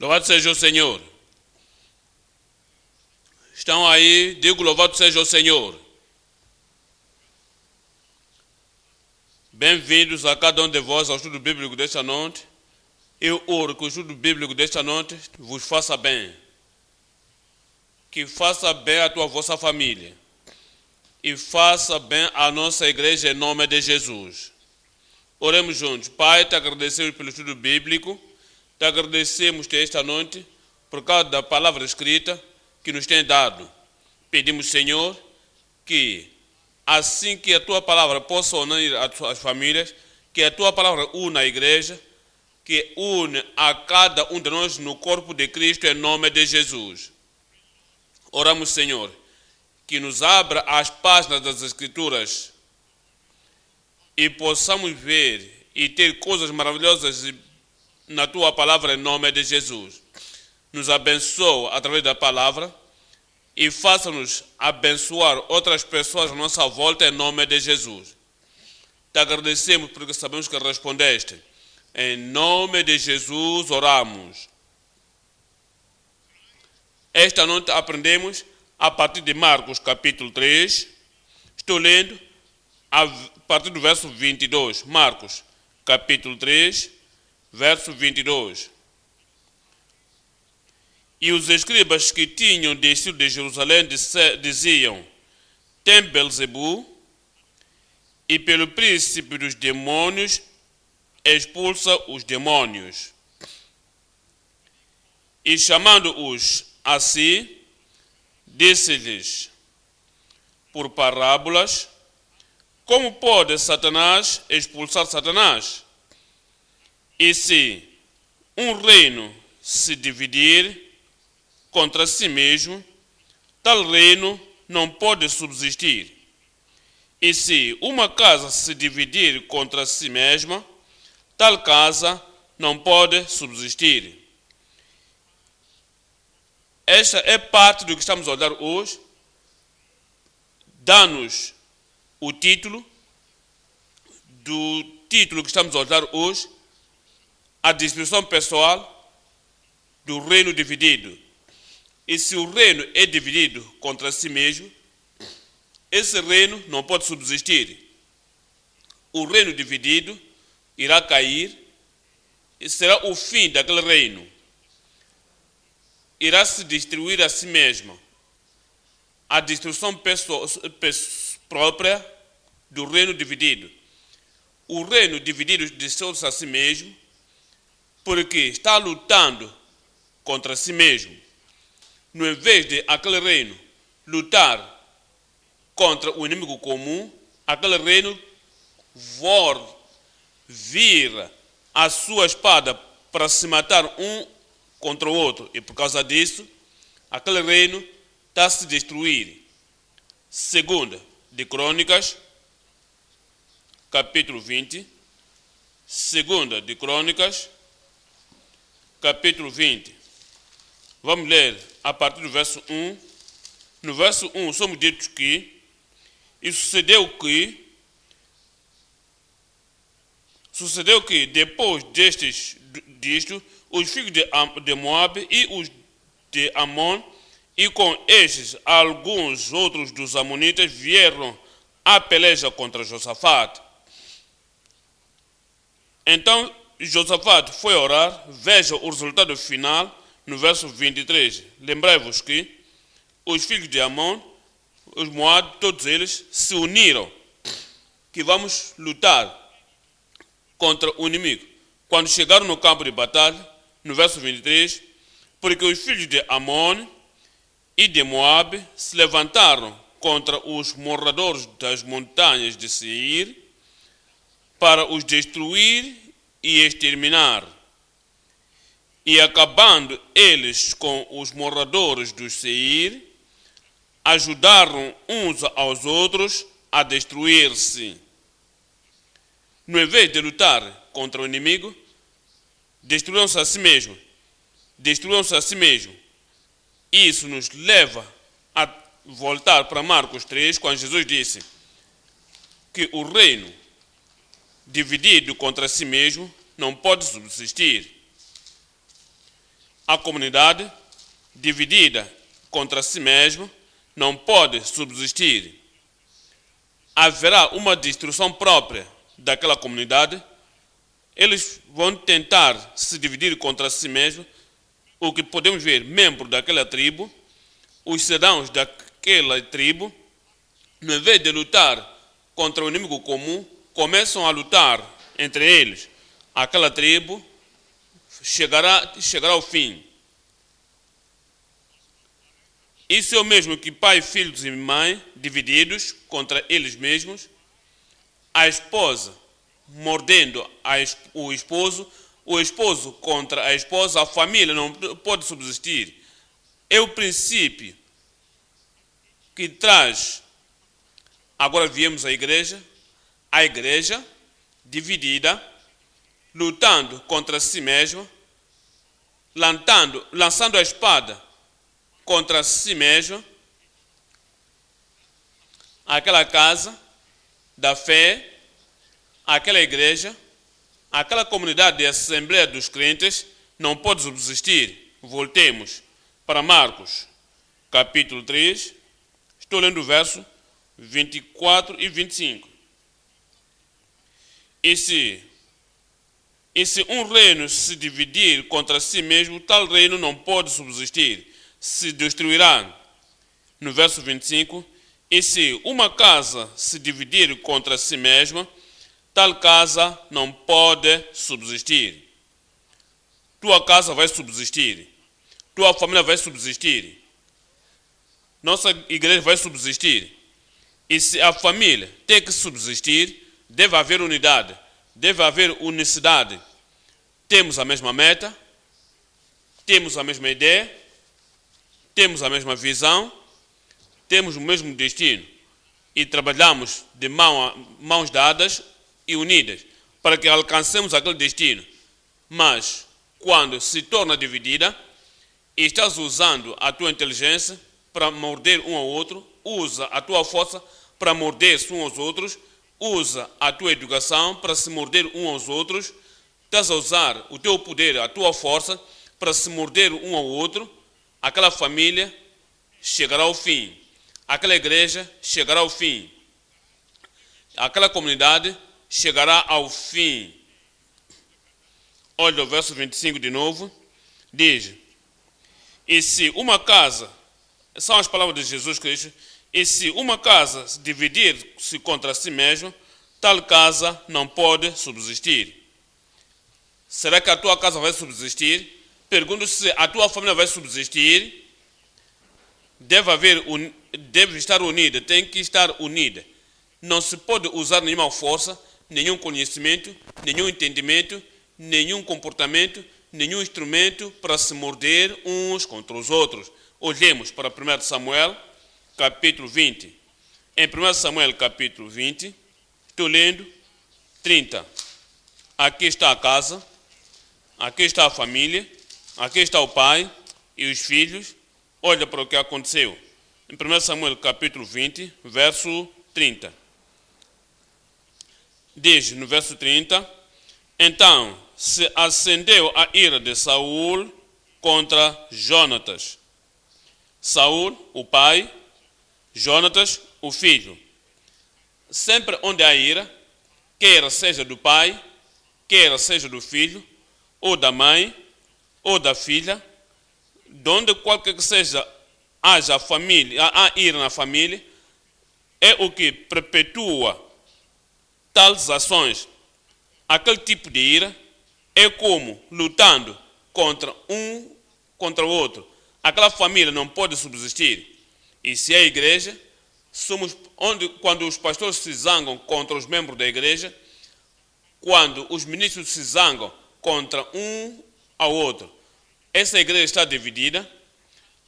Louvado seja o Senhor. Estão aí, digo louvado seja o Senhor. Bem-vindos a cada um de vós ao estudo bíblico desta noite. Eu oro que o estudo bíblico desta noite vos faça bem. Que faça bem a vossa família. E faça bem a nossa igreja em nome de Jesus. Oremos juntos. Pai, te agradecemos pelo estudo bíblico. Te agradecemos esta noite por causa da palavra escrita que nos tem dado. Pedimos, Senhor, que assim que a tua palavra possa unir as famílias, que a tua palavra una a igreja, que une a cada um de nós no corpo de Cristo em nome de Jesus. Oramos, Senhor, que nos abra as páginas das Escrituras e possamos ver e ter coisas maravilhosas na tua palavra em nome de Jesus. Nos abençoa através da palavra e faça-nos abençoar outras pessoas à nossa volta em nome de Jesus. Te agradecemos porque sabemos que respondeste. Em nome de Jesus oramos. Esta noite aprendemos a partir de Marcos capítulo 3. Estou lendo a partir do verso 22. Marcos capítulo 3, verso 22. E os escribas que tinham descido de Jerusalém diziam: tem Belzebu, e pelo príncipe dos demônios expulsa os demônios. E chamando-os a si, disse-lhes por parábolas: como pode Satanás expulsar Satanás? E se um reino se dividir contra si mesmo, tal reino não pode subsistir. E se uma casa se dividir contra si mesma, tal casa não pode subsistir. Esta é parte do que estamos a olhar hoje. Dá-nos o título do título que estamos a olhar hoje, a descrição pessoal do reino dividido. E se o reino é dividido contra si mesmo, esse reino não pode subsistir. O reino dividido irá cair e será o fim daquele reino. Irá se destruir a si mesmo. A destruição própria do reino dividido. O reino dividido destrói-se a si mesmo porque está lutando contra si mesmo. No invés de aquele reino lutar contra o inimigo comum, aquele reino vira a sua espada para se matar um contra o outro. E por causa disso, aquele reino está a se destruir. Segunda de Crônicas, capítulo 20. Segunda de Crônicas, capítulo 20. Vamos ler a partir do verso 1. No verso 1 somos ditos que e sucedeu que depois disto, os filhos de Moabe e os de Amon, e com estes alguns outros dos amonitas, vieram à peleja contra Josafate. Então Josafate foi orar. Veja o resultado final no verso 23. Lembrai-vos que os filhos de Amon, os Moabe, todos eles se uniram, que vamos lutar contra o inimigo. Quando chegaram no campo de batalha, no verso 23, porque os filhos de Amon e de Moabe se levantaram contra os moradores das montanhas de Seir para os destruir e exterminar. E acabando eles com os moradores do Seir, ajudaram uns aos outros a destruir-se. No invés de lutar contra o inimigo, destruíram-se a si mesmo. Destruíram-se a si mesmo. Isso nos leva a voltar para Marcos 3, quando Jesus disse que o reino dividido contra si mesmo não pode subsistir. A comunidade, dividida contra si mesma, não pode subsistir. Haverá uma destruição própria daquela comunidade. Eles vão tentar se dividir contra si mesmos. O que podemos ver, membros daquela tribo, os cidadãos daquela tribo, no invés de lutar contra o inimigo comum, começam a lutar entre eles. Aquela tribo chegará ao fim. Isso é o mesmo que pai, filhos e mãe divididos contra eles mesmos, a esposa mordendo o esposo contra a esposa, a família não pode subsistir. É o princípio que traz. Agora viemos à igreja, a igreja dividida, lutando contra si mesma, lançando a espada contra si mesma. Aquela casa da fé, aquela igreja, aquela comunidade de Assembleia dos Crentes não pode subsistir. Voltemos para Marcos, capítulo 3, estou lendo o verso 24 e 25. E se um reino se dividir contra si mesmo, tal reino não pode subsistir, se destruirá. No verso 25, e se uma casa se dividir contra si mesma, tal casa não pode subsistir. Tua casa vai subsistir. Tua família vai subsistir. Nossa igreja vai subsistir. E se a família tem que subsistir, deve haver unidade, deve haver unicidade. Temos a mesma meta, temos a mesma ideia, temos a mesma visão, temos o mesmo destino e trabalhamos de mãos dadas e unidas para que alcancemos aquele destino. Mas quando se torna dividida, estás usando a tua inteligência para morder um ao outro, usa a tua força para morder-se uns aos outros, usa a tua educação para se morder uns aos outros, estás a usar o teu poder, a tua força para se morder um ao outro. Aquela família chegará ao fim. Aquela igreja chegará ao fim. Aquela comunidade chegará ao fim. Olha o verso 25 de novo. Diz: e se uma casa, são as palavras de Jesus Cristo, e se uma casa dividir-se contra si mesma, tal casa não pode subsistir. Será que a tua casa vai subsistir? Pergunto se a tua família vai subsistir. Deve estar unida, tem que estar unida. Não se pode usar nenhuma força, nenhum conhecimento, nenhum entendimento, nenhum comportamento, nenhum instrumento para se morder uns contra os outros. Olhemos para 1 Samuel, capítulo 20. Em 1 Samuel, capítulo 20, estou lendo 30. Aqui está a casa, aqui está a família, aqui está o pai e os filhos. Olha para o que aconteceu. Em 1 Samuel capítulo 20, verso 30. Diz no verso 30, então se acendeu a ira de Saul contra Jonatas. Saul, o pai, Jonatas, o filho. Sempre onde há ira, quer seja do pai, quer seja do filho, ou da mãe, ou da filha, de onde qualquer que seja haja família, há ira na família, é o que perpetua tais ações. Aquele tipo de ira é como lutando contra o outro. Aquela família não pode subsistir. E se é a igreja, quando os pastores se zangam contra os membros da igreja, quando os ministros se zangam contra um ao outro, essa igreja está dividida,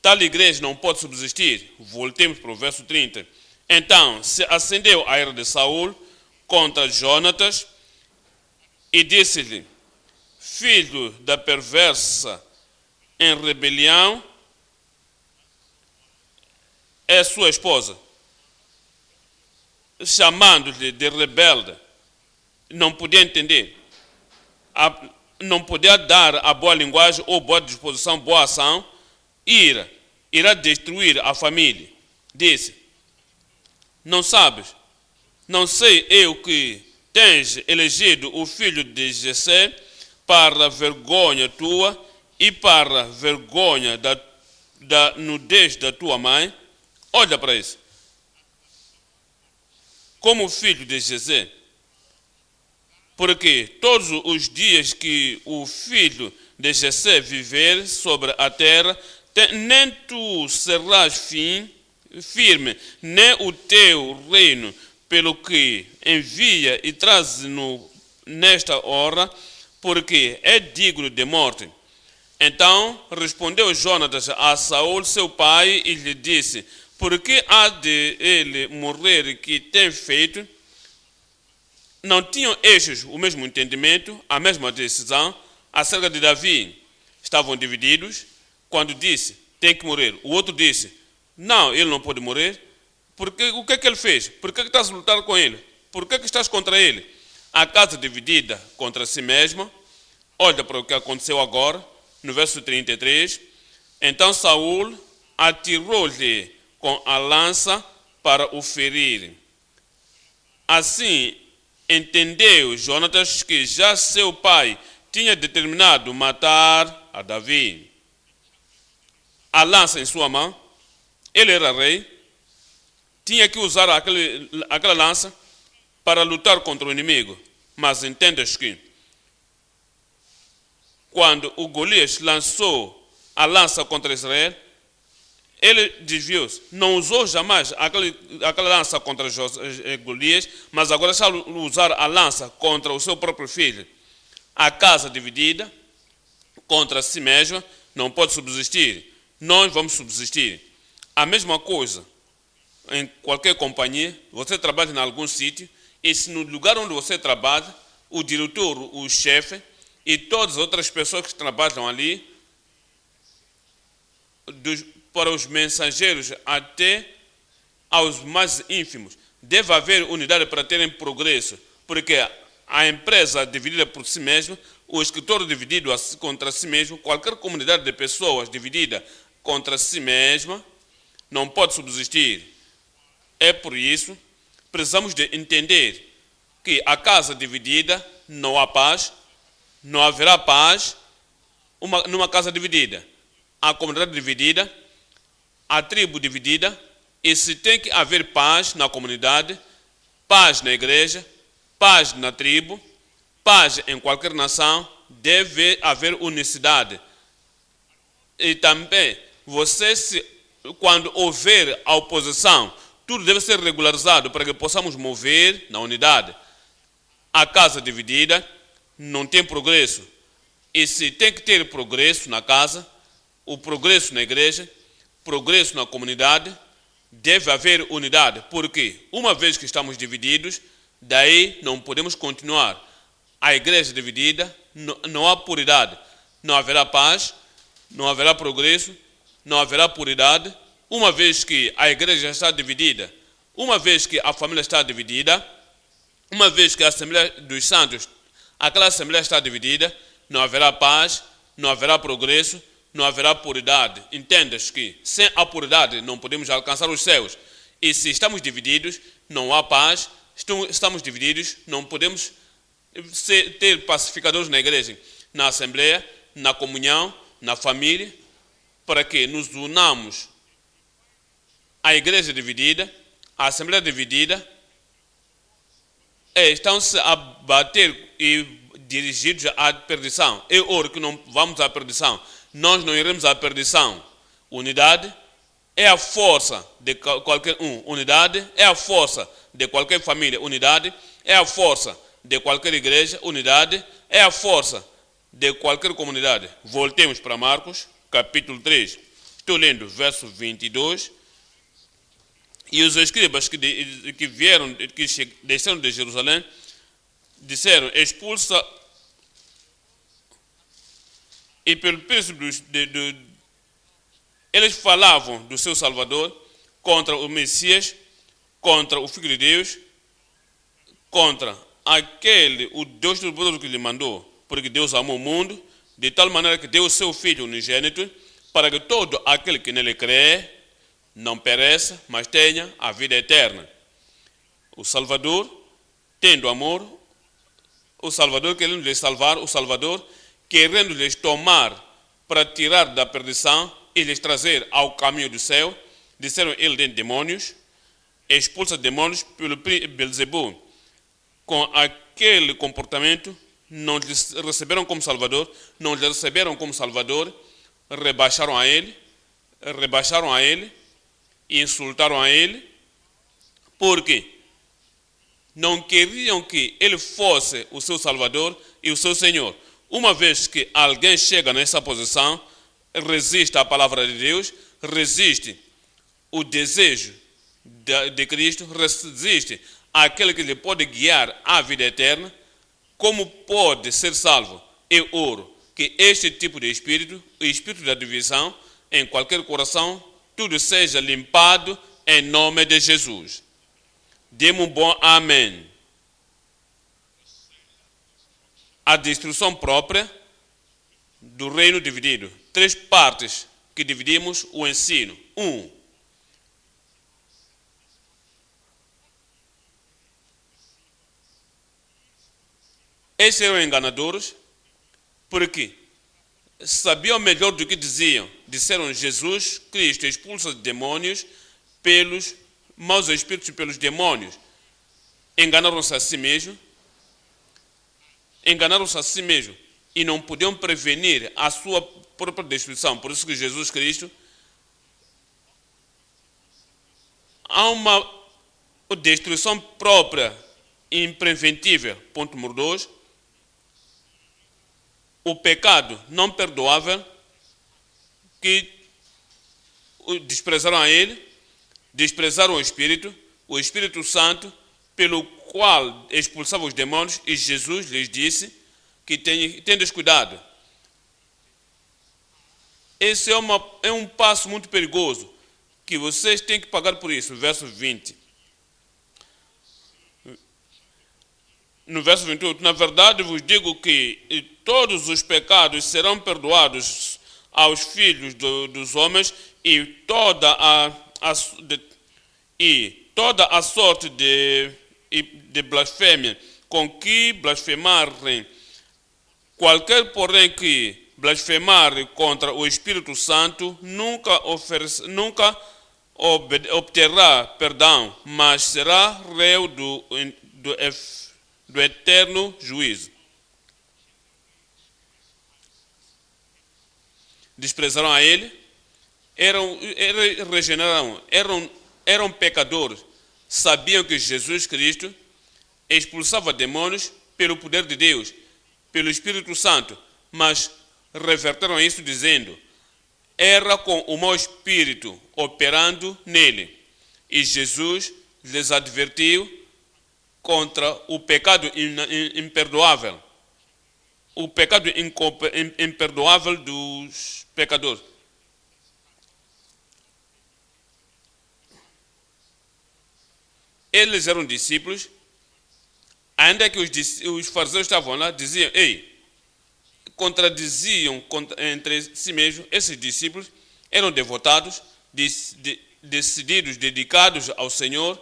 tal igreja não pode subsistir. Voltemos para o verso 30. Então se acendeu a ira de Saul contra Jonatas e disse-lhe: filho da perversa em rebelião é sua esposa, chamando-lhe de rebelde. Não podia entender. não poder dar a boa linguagem ou boa disposição, boa ação, irá destruir a família. Disse: não sabes, não sei eu que tens elegido o filho de Jessé para vergonha tua e para vergonha da nudez da tua mãe. Olha para isso. Como filho de Jessé. Porque todos os dias que o filho de Jessé viver sobre a terra, nem tu serás firme, nem o teu reino, pelo que envia e traz-no nesta hora, porque é digno de morte. Então respondeu Jonatas a Saul, seu pai, e lhe disse: por que há de ele morrer que tem feito? Não tinham estes o mesmo entendimento, a mesma decisão acerca de Davi? Estavam divididos. Quando disse: tem que morrer, o outro disse: não, ele não pode morrer. Porque, o que é que ele fez? Por que estás a lutar com ele? Por que estás contra ele? A casa dividida contra si mesma. Olha para o que aconteceu agora, no verso 33. Então Saul atirou-lhe com a lança para o ferir. Assim entendeu Jonatas que já seu pai tinha determinado matar a Davi. A lança em sua mão, ele era rei, tinha que usar aquela lança para lutar contra o inimigo. Mas entendas que quando o Golias lançou a lança contra Israel, ele desviou-se. Não usou jamais aquela lança contra Golias, mas agora está a usar a lança contra o seu próprio filho. A casa dividida contra si mesma não pode subsistir. Nós vamos subsistir. A mesma coisa em qualquer companhia. Você trabalha em algum sítio e se no lugar onde você trabalha, o diretor, o chefe e todas as outras pessoas que trabalham ali, para os mensageiros até aos mais ínfimos, deve haver unidade para terem progresso, porque a empresa dividida por si mesma, o escritório dividido contra si mesmo, qualquer comunidade de pessoas dividida contra si mesma, não pode subsistir. É por isso, precisamos de entender que a casa dividida não há paz, não haverá paz numa casa dividida. A comunidade dividida, a tribo dividida, e se tem que haver paz na comunidade, paz na igreja, paz na tribo, paz em qualquer nação, deve haver unicidade. E também, quando houver a oposição, tudo deve ser regularizado para que possamos mover na unidade. A casa dividida não tem progresso. E se tem que ter progresso na casa, o progresso na igreja, progresso na comunidade, deve haver unidade. Porque uma vez que estamos divididos, daí não podemos continuar. A igreja dividida, não há puridade. Não haverá paz, não haverá progresso, não haverá puridade. Uma vez que a igreja está dividida, uma vez que a família está dividida, uma vez que a Assembleia dos Santos, aquela Assembleia está dividida, não haverá paz, não haverá progresso, não haverá puridade. Entendas que sem a puridade não podemos alcançar os céus. E se estamos divididos, não há paz, estamos divididos, não podemos ter pacificadores na igreja, na Assembleia, na comunhão, na família, para que nos unamos. A igreja dividida, a Assembleia dividida, estão-se a bater e dirigidos à perdição. É hora que não vamos à perdição. Nós não iremos à perdição. Unidade é a força de qualquer unidade é a força de qualquer família. Unidade é a força de qualquer igreja. Unidade é a força de qualquer comunidade. Voltemos para Marcos, capítulo 3. Estou lendo verso 22. E os escribas que desceram de Jerusalém disseram: expulsa. E pelo príncipe eles falavam do seu Salvador contra o Messias, contra o Filho de Deus, contra o Deus Todo-Poderoso que lhe mandou. porque Deus amou o mundo, de tal maneira que deu o seu Filho unigênito, para que todo aquele que nele crê não pereça, mas tenha a vida eterna. O Salvador, tendo amor, o Salvador querendo lhes salvar, o Salvador querendo lhes tomar para tirar da perdição e lhes trazer ao caminho do céu, disseram ele de demônios, expulsa demônios pelo Belzebu. Com aquele comportamento, não lhes receberam como Salvador, não lhes receberam como Salvador, rebaixaram a ele e insultaram a ele, porque não queriam que ele fosse o seu Salvador e o seu Senhor. Uma vez que alguém chega nessa posição, resiste à palavra de Deus, resiste o desejo de Cristo, resiste àquele que lhe pode guiar à vida eterna, como pode ser salvo? Eu oro que este tipo de espírito, o espírito da divisão, em qualquer coração, tudo seja limpado em nome de Jesus. Dê-me um bom amém. A destruição própria do reino dividido. 3 partes que dividimos o ensino. 1. Esses eram enganadores porque sabiam melhor do que diziam. Disseram Jesus Cristo expulsa demônios pelos maus espíritos e pelos demônios. Enganaram-se a si mesmos. Enganaram-se a si mesmos e não podiam prevenir a sua própria destruição. Por isso que Jesus Cristo há uma destruição própria impreventível. Ponto número 2. O pecado não perdoável que desprezaram a ele, desprezaram o Espírito Santo, pelo qual expulsava os demônios, e Jesus lhes disse que tendes cuidado. Esse é um passo muito perigoso, que vocês têm que pagar por isso. Verso 20. No verso 28, na verdade vos digo que todos os pecados serão perdoados aos filhos dos homens e toda a sorte de blasfêmia com que blasfemarem. Qualquer, porém, que blasfemar contra o Espírito Santo nunca obterá perdão, mas será réu do eterno juízo. Desprezaram a ele, eram pecadores, sabiam que Jesus Cristo expulsava demônios pelo poder de Deus, pelo Espírito Santo, mas reverteram isso dizendo: era com o mau espírito operando nele. E Jesus lhes advertiu contra o pecado imperdoável, o pecado imperdoável dos pecadores. Eles eram discípulos, ainda que os fariseus estavam lá, diziam, contradiziam entre si mesmos. Esses discípulos eram devotados, decididos, dedicados ao Senhor,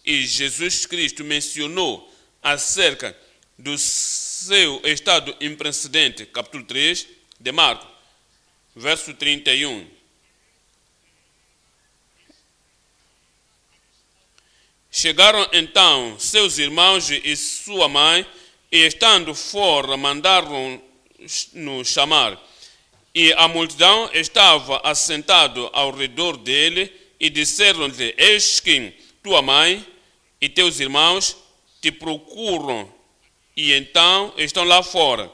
e Jesus Cristo mencionou acerca do seu estado imprecedente, capítulo 3 de Marcos, verso 31. Chegaram então seus irmãos e sua mãe, e estando fora, mandaram-no chamar. E a multidão estava assentada ao redor dele, e disseram-lhe: eis que tua mãe e teus irmãos te procuram, e então estão lá fora.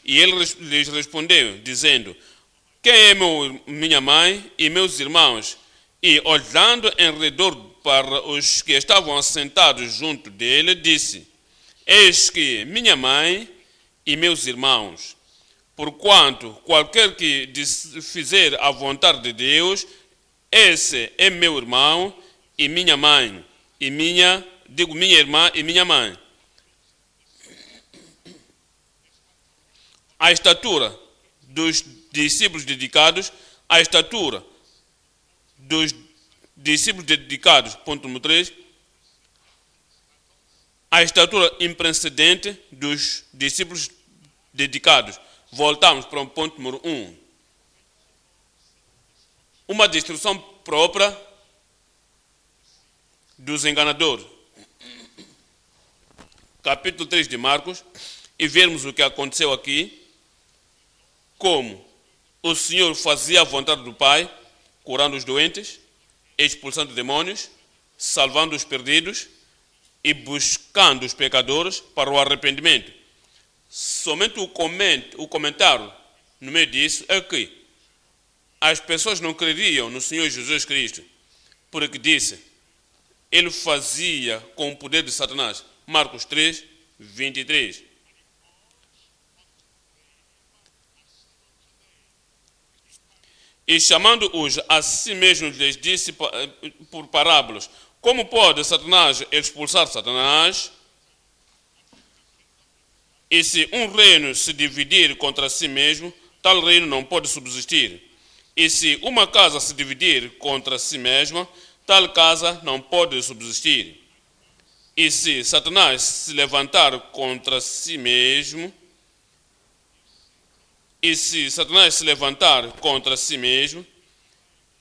E ele lhes respondeu, dizendo: quem é minha mãe e meus irmãos? E olhando em redor para os que estavam assentados junto dele, disse: eis que minha mãe e meus irmãos. Porquanto qualquer que fizer a vontade de Deus, esse é meu irmão e minha mãe, e minha irmã e minha mãe. a estatura dos discípulos dedicados, a estatura dos discípulos dedicados, ponto número 3, a estatura imprecedente dos discípulos dedicados. Voltamos para o ponto número 1. Uma destruição própria dos enganadores. Capítulo 3 de Marcos, e vermos o que aconteceu aqui, como o Senhor fazia a vontade do Pai, curando os doentes, expulsando demônios, salvando os perdidos e buscando os pecadores para o arrependimento. Somente o comentário no meio disso é que as pessoas não creriam no Senhor Jesus Cristo, porque disse, ele fazia com o poder de Satanás. Marcos 3, 23. E chamando-os a si mesmos, lhes disse por parábolas, como pode Satanás expulsar Satanás? E se um reino se dividir contra si mesmo, tal reino não pode subsistir. E se uma casa se dividir contra si mesma, tal casa não pode subsistir. E se Satanás se levantar contra si mesmo,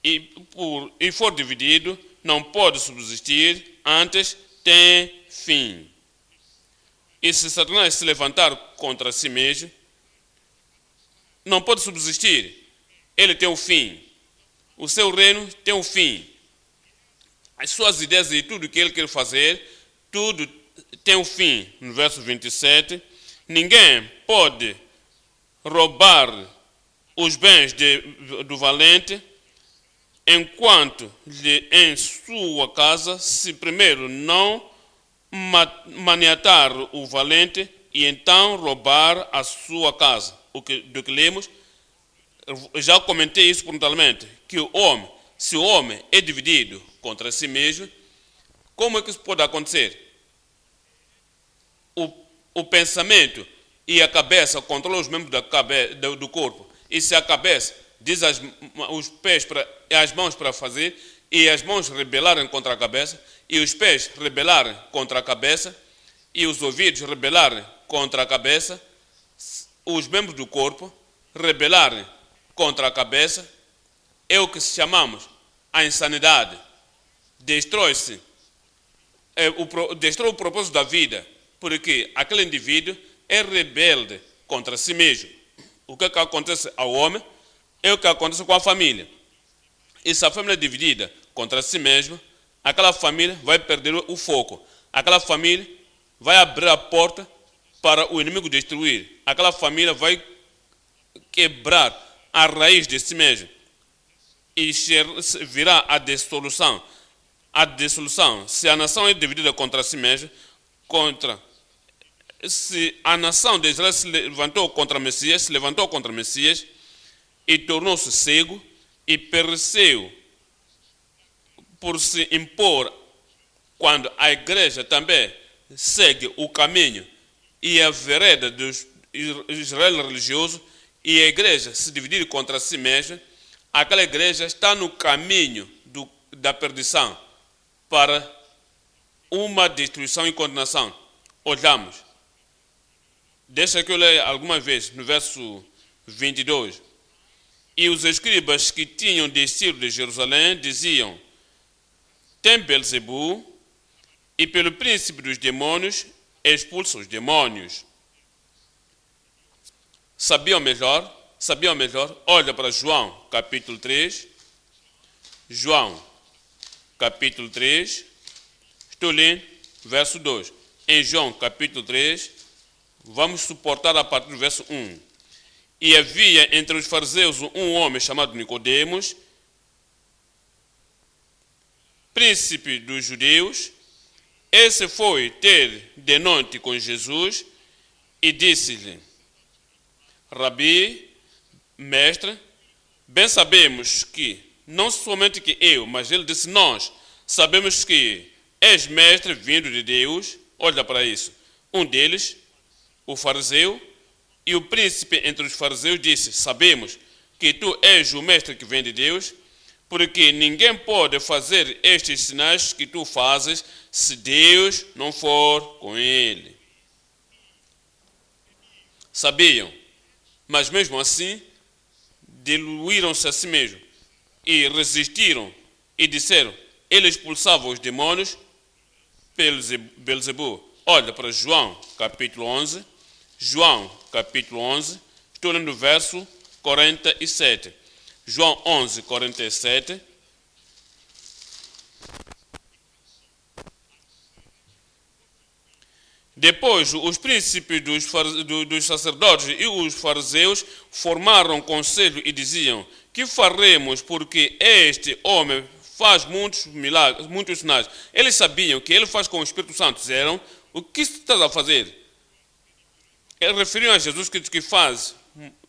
e for dividido, não pode subsistir, antes tem fim. E se Satanás se levantar contra si mesmo, não pode subsistir, ele tem um fim. O seu reino tem um fim. As suas ideias e tudo que ele quer fazer, tudo tem um fim. No verso 27, ninguém pode roubar os bens do valente enquanto lhe em sua casa, se primeiro não maniatar o valente e então roubar a sua casa. Do que lemos, já comentei isso frontalmente, que se o homem é dividido contra si mesmo, como é que isso pode acontecer? O pensamento e a cabeça controlam os membros do corpo. E se a cabeça diz os pés e as mãos para fazer, e as mãos rebelarem contra a cabeça, e os pés rebelarem contra a cabeça, e os ouvidos rebelarem contra a cabeça, os membros do corpo rebelarem contra a cabeça, é o que chamamos a insanidade. Destrói o propósito da vida, porque aquele indivíduo é rebelde contra si mesmo. O que acontece ao homem é o que acontece com a família. E se a família é dividida contra si mesma, aquela família vai perder o foco. Aquela família vai abrir a porta para o inimigo destruir. Aquela família vai quebrar a raiz de si mesma. E virá a dissolução. A dissolução, se a nação é dividida contra si mesma, se a nação de Israel se levantou contra o Messias e tornou-se cego e pereceu por se impor, quando a igreja também segue o caminho e a vereda do Israel religioso, e a igreja se dividir contra si mesma, aquela igreja está no caminho da perdição para uma destruição e condenação. Olhamos. Deixa que eu leia algumas vezes no verso 22. E os escribas que tinham descido de Jerusalém diziam: tem Belzebu, e pelo príncipe dos demônios expulsa os demônios. Sabiam melhor? Olha para João, capítulo 3. João, capítulo 3. Estou lendo, verso 2. Em João, capítulo 3, vamos suportar a partir do verso 1. E havia entre os fariseus um homem chamado Nicodemos, príncipe dos judeus. Esse foi ter de noite com Jesus e disse-lhe: Rabi, mestre, bem sabemos que, não somente que eu, mas ele disse nós, sabemos que és mestre vindo de Deus. Olha para isso. Um deles, o fariseu, E o príncipe entre os fariseus disse: sabemos que tu és o mestre que vem de Deus, porque ninguém pode fazer estes sinais que tu fazes se Deus não for com ele. Sabiam, mas mesmo assim diluíram-se a si mesmos e resistiram e disseram: ele expulsava os demônios pelo Belzebu. Olha para João capítulo 11. João capítulo 11, estou lendo o verso 47. João 11, 47. Depois, os príncipes dos sacerdotes e os fariseus formaram conselho e diziam: que faremos, porque este homem faz muitos milagres, muitos sinais. Eles sabiam que ele faz com o Espírito Santo. Disseram: o que estás a fazer? Eles referiam a Jesus que faz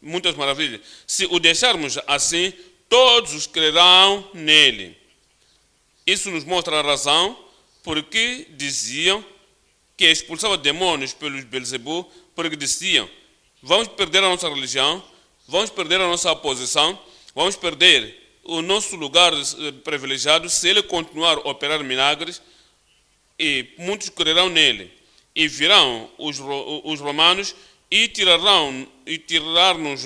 muitas maravilhas. Se o deixarmos assim, todos crerão nele. Isso nos mostra a razão porque diziam que expulsava demônios pelos Belzebu, porque diziam: vamos perder a nossa religião, vamos perder a nossa posição, vamos perder o nosso lugar privilegiado se ele continuar a operar milagres, e muitos crerão nele. E virão os romanos e tirar-nos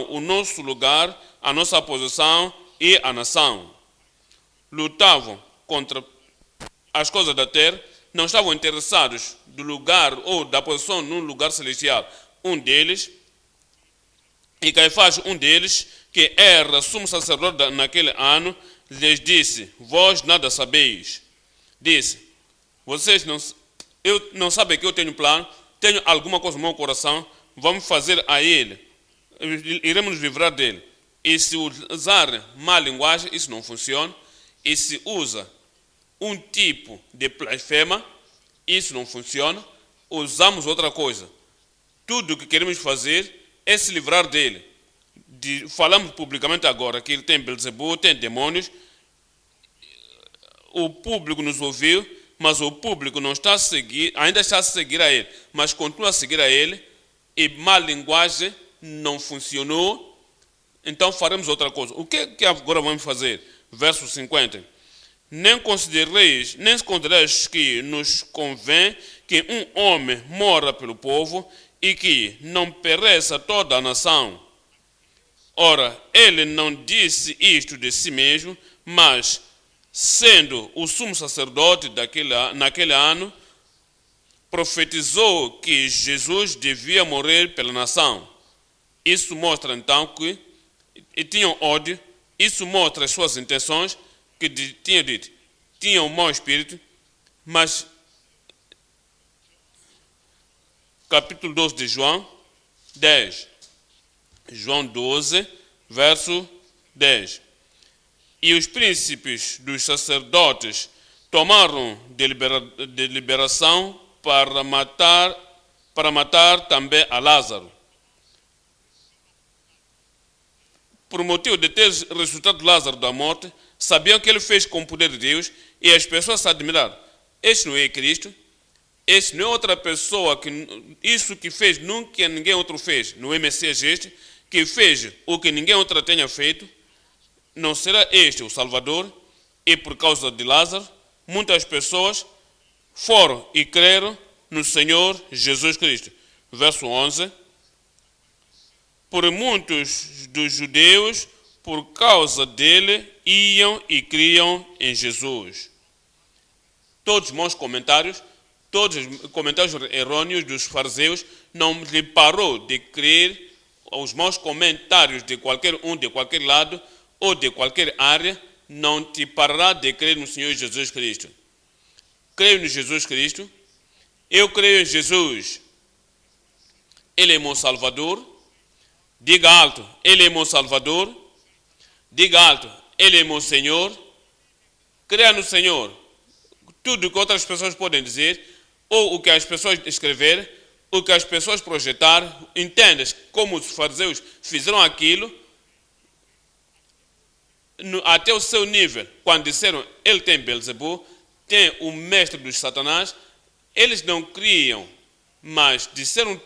o nosso lugar, a nossa posição e a nação. Lutavam contra as coisas da terra, não estavam interessados do lugar ou da posição num lugar celestial. Um deles, e Caifás, um deles, que era sumo sacerdote naquele ano, lhes disse: vós nada sabeis. Disse: vocês não sabem que eu tenho plano, tenho alguma coisa no meu coração, vamos fazer a ele, iremos nos livrar dele. E se usar má linguagem, isso não funciona. E se usa um tipo de blasfema, isso não funciona. Usamos outra coisa. Tudo o que queremos fazer é se livrar dele. Falamos publicamente agora que ele tem Belzebu, tem demônios. O público nos ouviu, mas o público não está a seguir, ainda está a seguir a ele, mas continua a seguir a ele, e má linguagem não funcionou. Então faremos outra coisa. O que agora vamos fazer? Verso 50. Nem considereis que nos convém que um homem morra pelo povo e que não pereça toda a nação. Ora, ele não disse isto de si mesmo, mas, sendo o sumo sacerdote naquele ano, profetizou que Jesus devia morrer pela nação. Isso mostra então que tinham ódio, isso mostra as suas intenções, que tinha dito, tinha um mau espírito, mas capítulo 12 de João 10, João 12, verso 10. E os príncipes dos sacerdotes tomaram deliberação para matar também a Lázaro. Por motivo de ter ressuscitado Lázaro da morte, sabiam que ele fez com o poder de Deus, e as pessoas se admiraram. Este não é Cristo, este não é outra pessoa, isso que fez nunca ninguém outro fez. Não é Messias este, que fez o que ninguém outro tenha feito. Não será este o Salvador? E por causa de Lázaro, muitas pessoas foram e creram no Senhor Jesus Cristo. Verso 11. Por muitos dos judeus, por causa dele, iam e criam em Jesus. Todos os maus comentários, todos os comentários errôneos dos fariseus, não lhe parou de crer. Os maus comentários de qualquer um, de qualquer lado ou de qualquer área, não te parará de crer no Senhor Jesus Cristo. Creio em Jesus Cristo. Eu creio em Jesus. Ele é meu Salvador. Diga alto: Ele é meu Salvador. Diga alto: Ele é meu Senhor. Creia no Senhor. Tudo o que outras pessoas podem dizer, ou o que as pessoas escreverem, o que as pessoas projetaram, entendas como os fariseus fizeram aquilo, até o seu nível, quando disseram ele tem Belzebu, tem o mestre dos Satanás, eles não criam mas disseram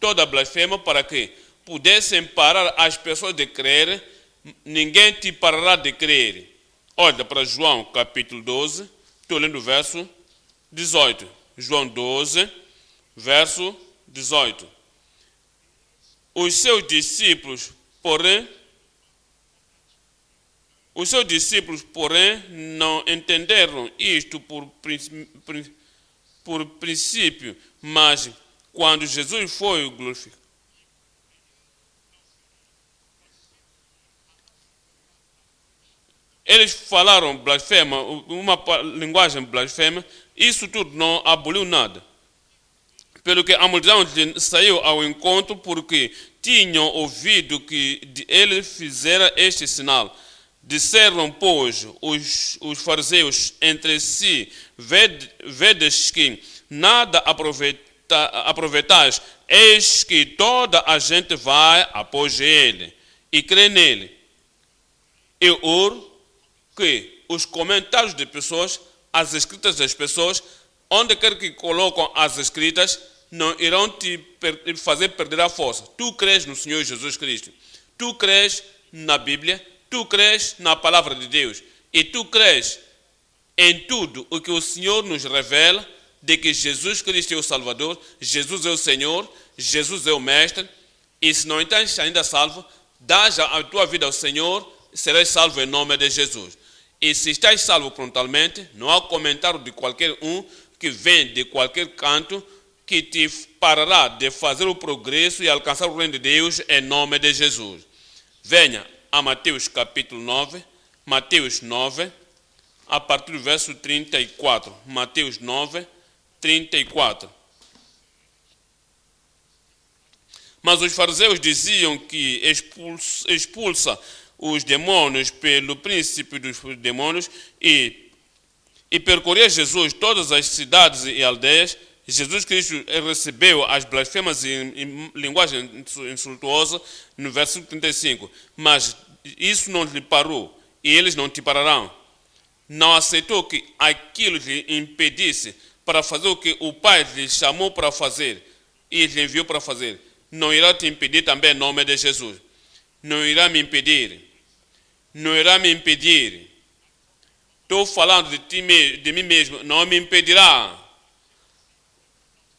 toda a blasfêmia para que pudessem parar as pessoas de crer. Ninguém te parará de crer. Olha para João capítulo 12, estou lendo o verso 18. João 12, verso 18. Os seus discípulos, porém, não entenderam isto por princípio, mas quando Jesus foi glorificado. Eles falaram blasfema, uma linguagem blasfema, isso tudo não aboliu nada. Pelo que a multidão saiu ao encontro porque tinham ouvido que ele fizera este sinal. Disseram, pois, os fariseus entre si, vedes que nada aproveitais, eis que toda a gente vai após ele e crê nele. Eu oro que os comentários de pessoas, as escritas das pessoas, onde quer que colocam as escritas, não irão te fazer perder a força. Tu crês no Senhor Jesus Cristo. Tu crês na Bíblia. Tu crês na palavra de Deus. E tu crês em tudo o que o Senhor nos revela, de que Jesus Cristo é o Salvador, Jesus é o Senhor, Jesus é o Mestre. E se não estás ainda salvo, dá já a tua vida ao Senhor, serás salvo em nome de Jesus. E se estás salvo prontamente, não há comentário de qualquer um que vem de qualquer canto que te parará de fazer o progresso e alcançar o reino de Deus em nome de Jesus. Venha a Mateus capítulo 9, Mateus 9, a partir do verso 34. Mateus 9, 34. Mas os fariseus diziam que expulsa os demônios pelo princípio dos demônios e percorria Jesus todas as cidades e aldeias. Jesus Cristo recebeu as blasfemas em linguagem insultuosa no versículo 35. Mas isso não lhe parou e eles não te pararão. Não aceitou que aquilo lhe impedisse para fazer o que o Pai lhe chamou para fazer e lhe enviou para fazer. Não irá te impedir também em nome de Jesus. Não irá me impedir. Não irá me impedir. Estou falando de mim mesmo. Não me impedirá.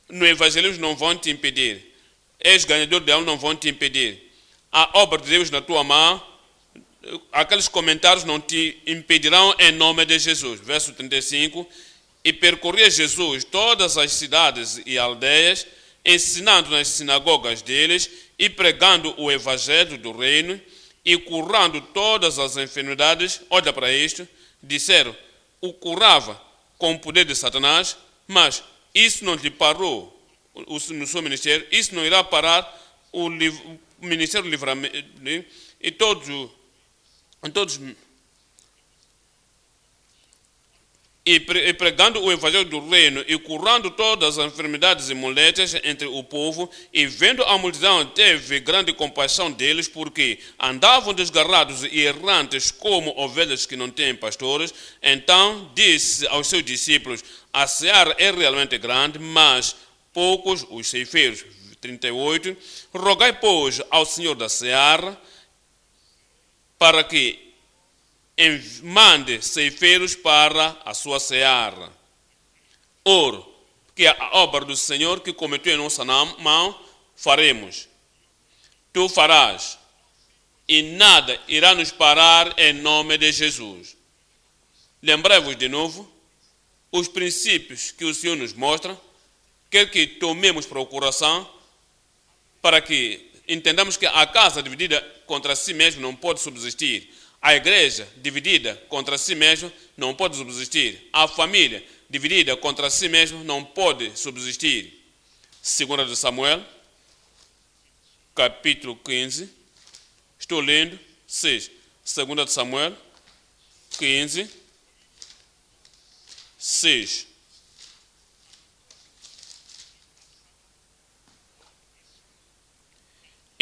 No evangelismo não vão te impedir. És ganhador de alma, não vão te impedir. A obra de Deus na tua mão, aqueles comentários não te impedirão em nome de Jesus. Verso 35. E percorria Jesus todas as cidades e aldeias, ensinando nas sinagogas deles e pregando o evangelho do reino e curando todas as enfermidades. Olha para isto. Disseram, o curava com o poder de Satanás, mas isso não lhe parou no seu ministério, isso não irá parar o ministério do livramento e todos e pregando o evangelho do reino e curando todas as enfermidades e moléstias entre o povo, e vendo a multidão teve grande compaixão deles, porque andavam desgarrados e errantes como ovelhas que não têm pastores. Então disse aos seus discípulos, a seara é realmente grande, mas poucos os ceifeiros. 38. Rogai, pois, ao Senhor da seara para que mande ceifeiros para a sua seara. Ora, que a obra do Senhor que cometeu em nossa mão faremos. Tu farás, e nada irá nos parar em nome de Jesus. Lembrai-vos de novo os princípios que o Senhor nos mostra, quer que tomemos para o coração, para que entendamos que a casa dividida contra si mesma não pode subsistir. A igreja dividida contra si mesma não pode subsistir. A família dividida contra si mesma não pode subsistir. 2 de Samuel, capítulo 15. Estou lendo 6. 2 de Samuel, 15, 6.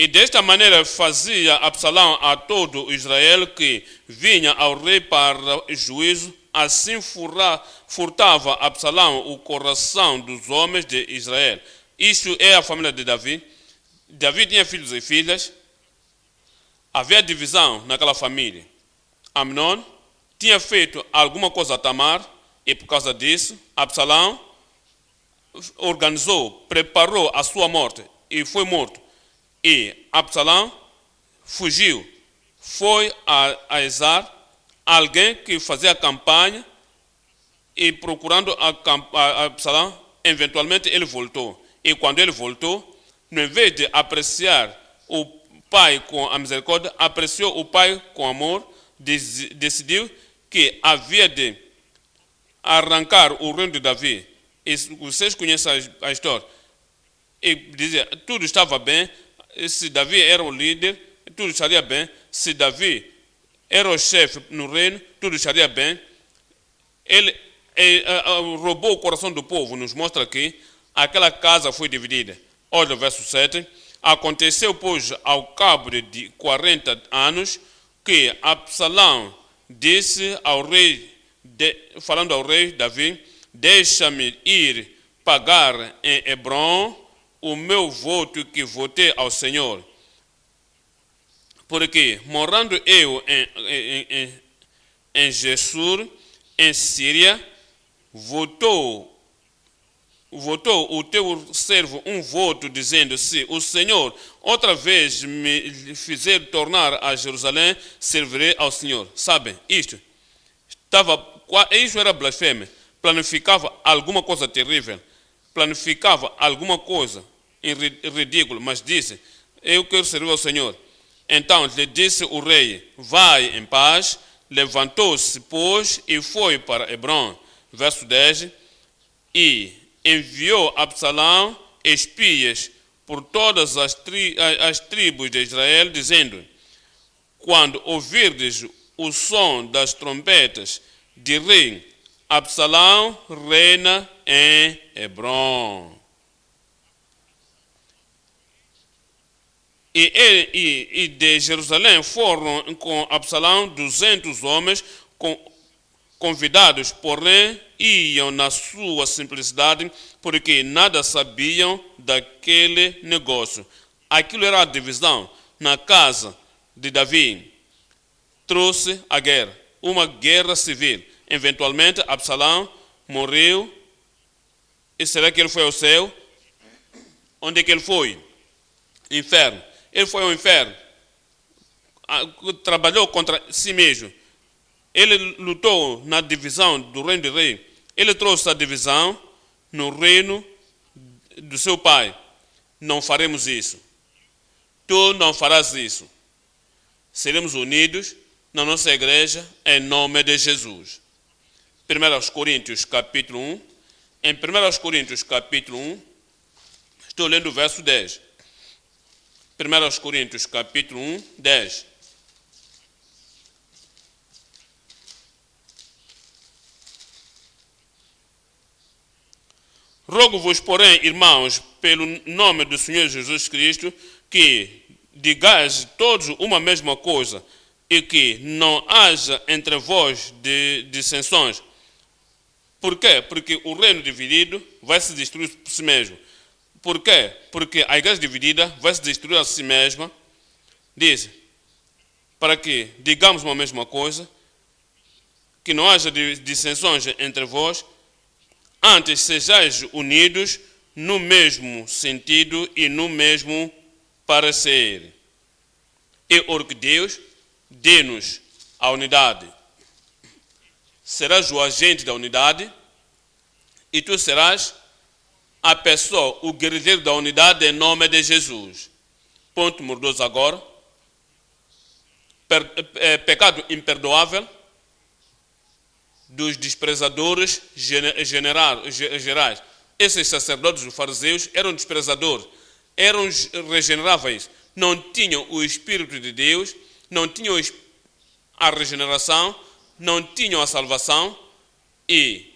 E desta maneira fazia Absalão a todo Israel que vinha ao rei para juízo. Assim furtava Absalão o coração dos homens de Israel, Isto é a família de Davi. Davi tinha filhos e filhas. Havia divisão naquela família. Amnon tinha feito alguma coisa a Tamar e por causa disso, Absalão organizou, preparou a sua morte e foi morto. E Absalão fugiu, foi a Ezar, alguém que fazia campanha, e procurando a Absalão, eventualmente ele voltou. E quando ele voltou, no invés de apreciar o pai com a misericórdia, apreciou o pai com amor, decidiu que havia de arrancar o reino de Davi. E vocês conhecem a história. E dizia, tudo estava bem, se Davi era o líder, tudo estaria bem. Se Davi era o chefe no reino, tudo estaria bem. Ele roubou o coração do povo, nos mostra que aquela casa foi dividida. Olha o verso 7. Aconteceu, pois, ao cabo de 40 anos, que Absalão disse ao rei, falando ao rei Davi, deixa-me ir pagar em Hebrom o meu voto que votei ao Senhor. Porque, morando eu em Gessur, em Síria, votou o teu servo um voto, dizendo, se o Senhor outra vez me fizer tornar a Jerusalém, servirei ao Senhor. Sabem, isto era blasfêmia. Planificava alguma coisa terrível, planificava alguma coisa ridícula, mas disse, eu quero servir ao Senhor. Então lhe disse o rei, vai em paz. Levantou-se, pois, e foi para Hebrom. Verso 10. E enviou Absalão espias por todas as tribos de Israel, dizendo, quando ouvirdes o som das trombetas de rei, Absalão reina em Hebrom. E de Jerusalém foram com Absalão 200 homens convidados, porém iam na sua simplicidade, porque nada sabiam daquele negócio. Aquilo era a divisão na casa de Davi. Trouxe a guerra, uma guerra civil. Eventualmente, Absalão morreu. E será que ele foi ao céu? Onde é que ele foi? Inferno. Ele foi ao inferno. Trabalhou contra si mesmo. Ele lutou na divisão do reino de rei. Ele trouxe a divisão no reino do seu pai. Não faremos isso. Tu não farás isso. Seremos unidos na nossa igreja em nome de Jesus. 1 Coríntios capítulo 1. Em 1 Coríntios capítulo 1, estou lendo o verso 10. 1 Coríntios capítulo 1, 10. Rogo-vos, porém, irmãos, pelo nome do Senhor Jesus Cristo, que digais todos uma mesma coisa e que não haja entre vós dissensões. Por quê? Porque o reino dividido vai se destruir por si mesmo. Por quê? Porque a igreja dividida vai se destruir a si mesma. Diz, para que digamos uma mesma coisa, que não haja dissensões entre vós, antes sejais unidos no mesmo sentido e no mesmo parecer. E oro que Deus dê-nos a unidade. Serás o agente da unidade e tu serás a pessoa, o guerreiro da unidade em nome de Jesus. Ponto número 2 agora. Pecado imperdoável dos desprezadores gerais. Esses sacerdotes dos fariseus eram desprezadores, eram regeneráveis, não tinham o Espírito de Deus, não tinham a regeneração, não tinham a salvação e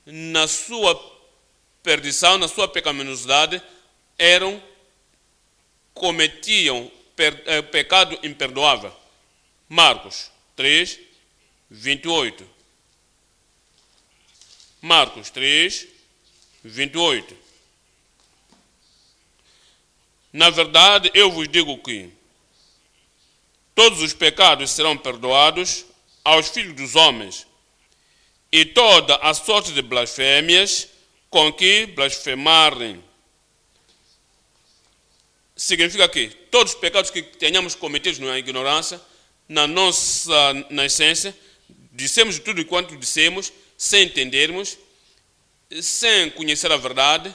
na sua perdição, na sua pecaminosidade, cometiam pecado imperdoável. Marcos 3, 28. Marcos 3, 28. Na verdade, eu vos digo que todos os pecados serão perdoados aos filhos dos homens, e toda a sorte de blasfêmias com que blasfemarem. Significa que todos os pecados que tenhamos cometidos na ignorância, na nossa nascença, dissemos tudo quanto dissemos, sem entendermos, sem conhecer a verdade,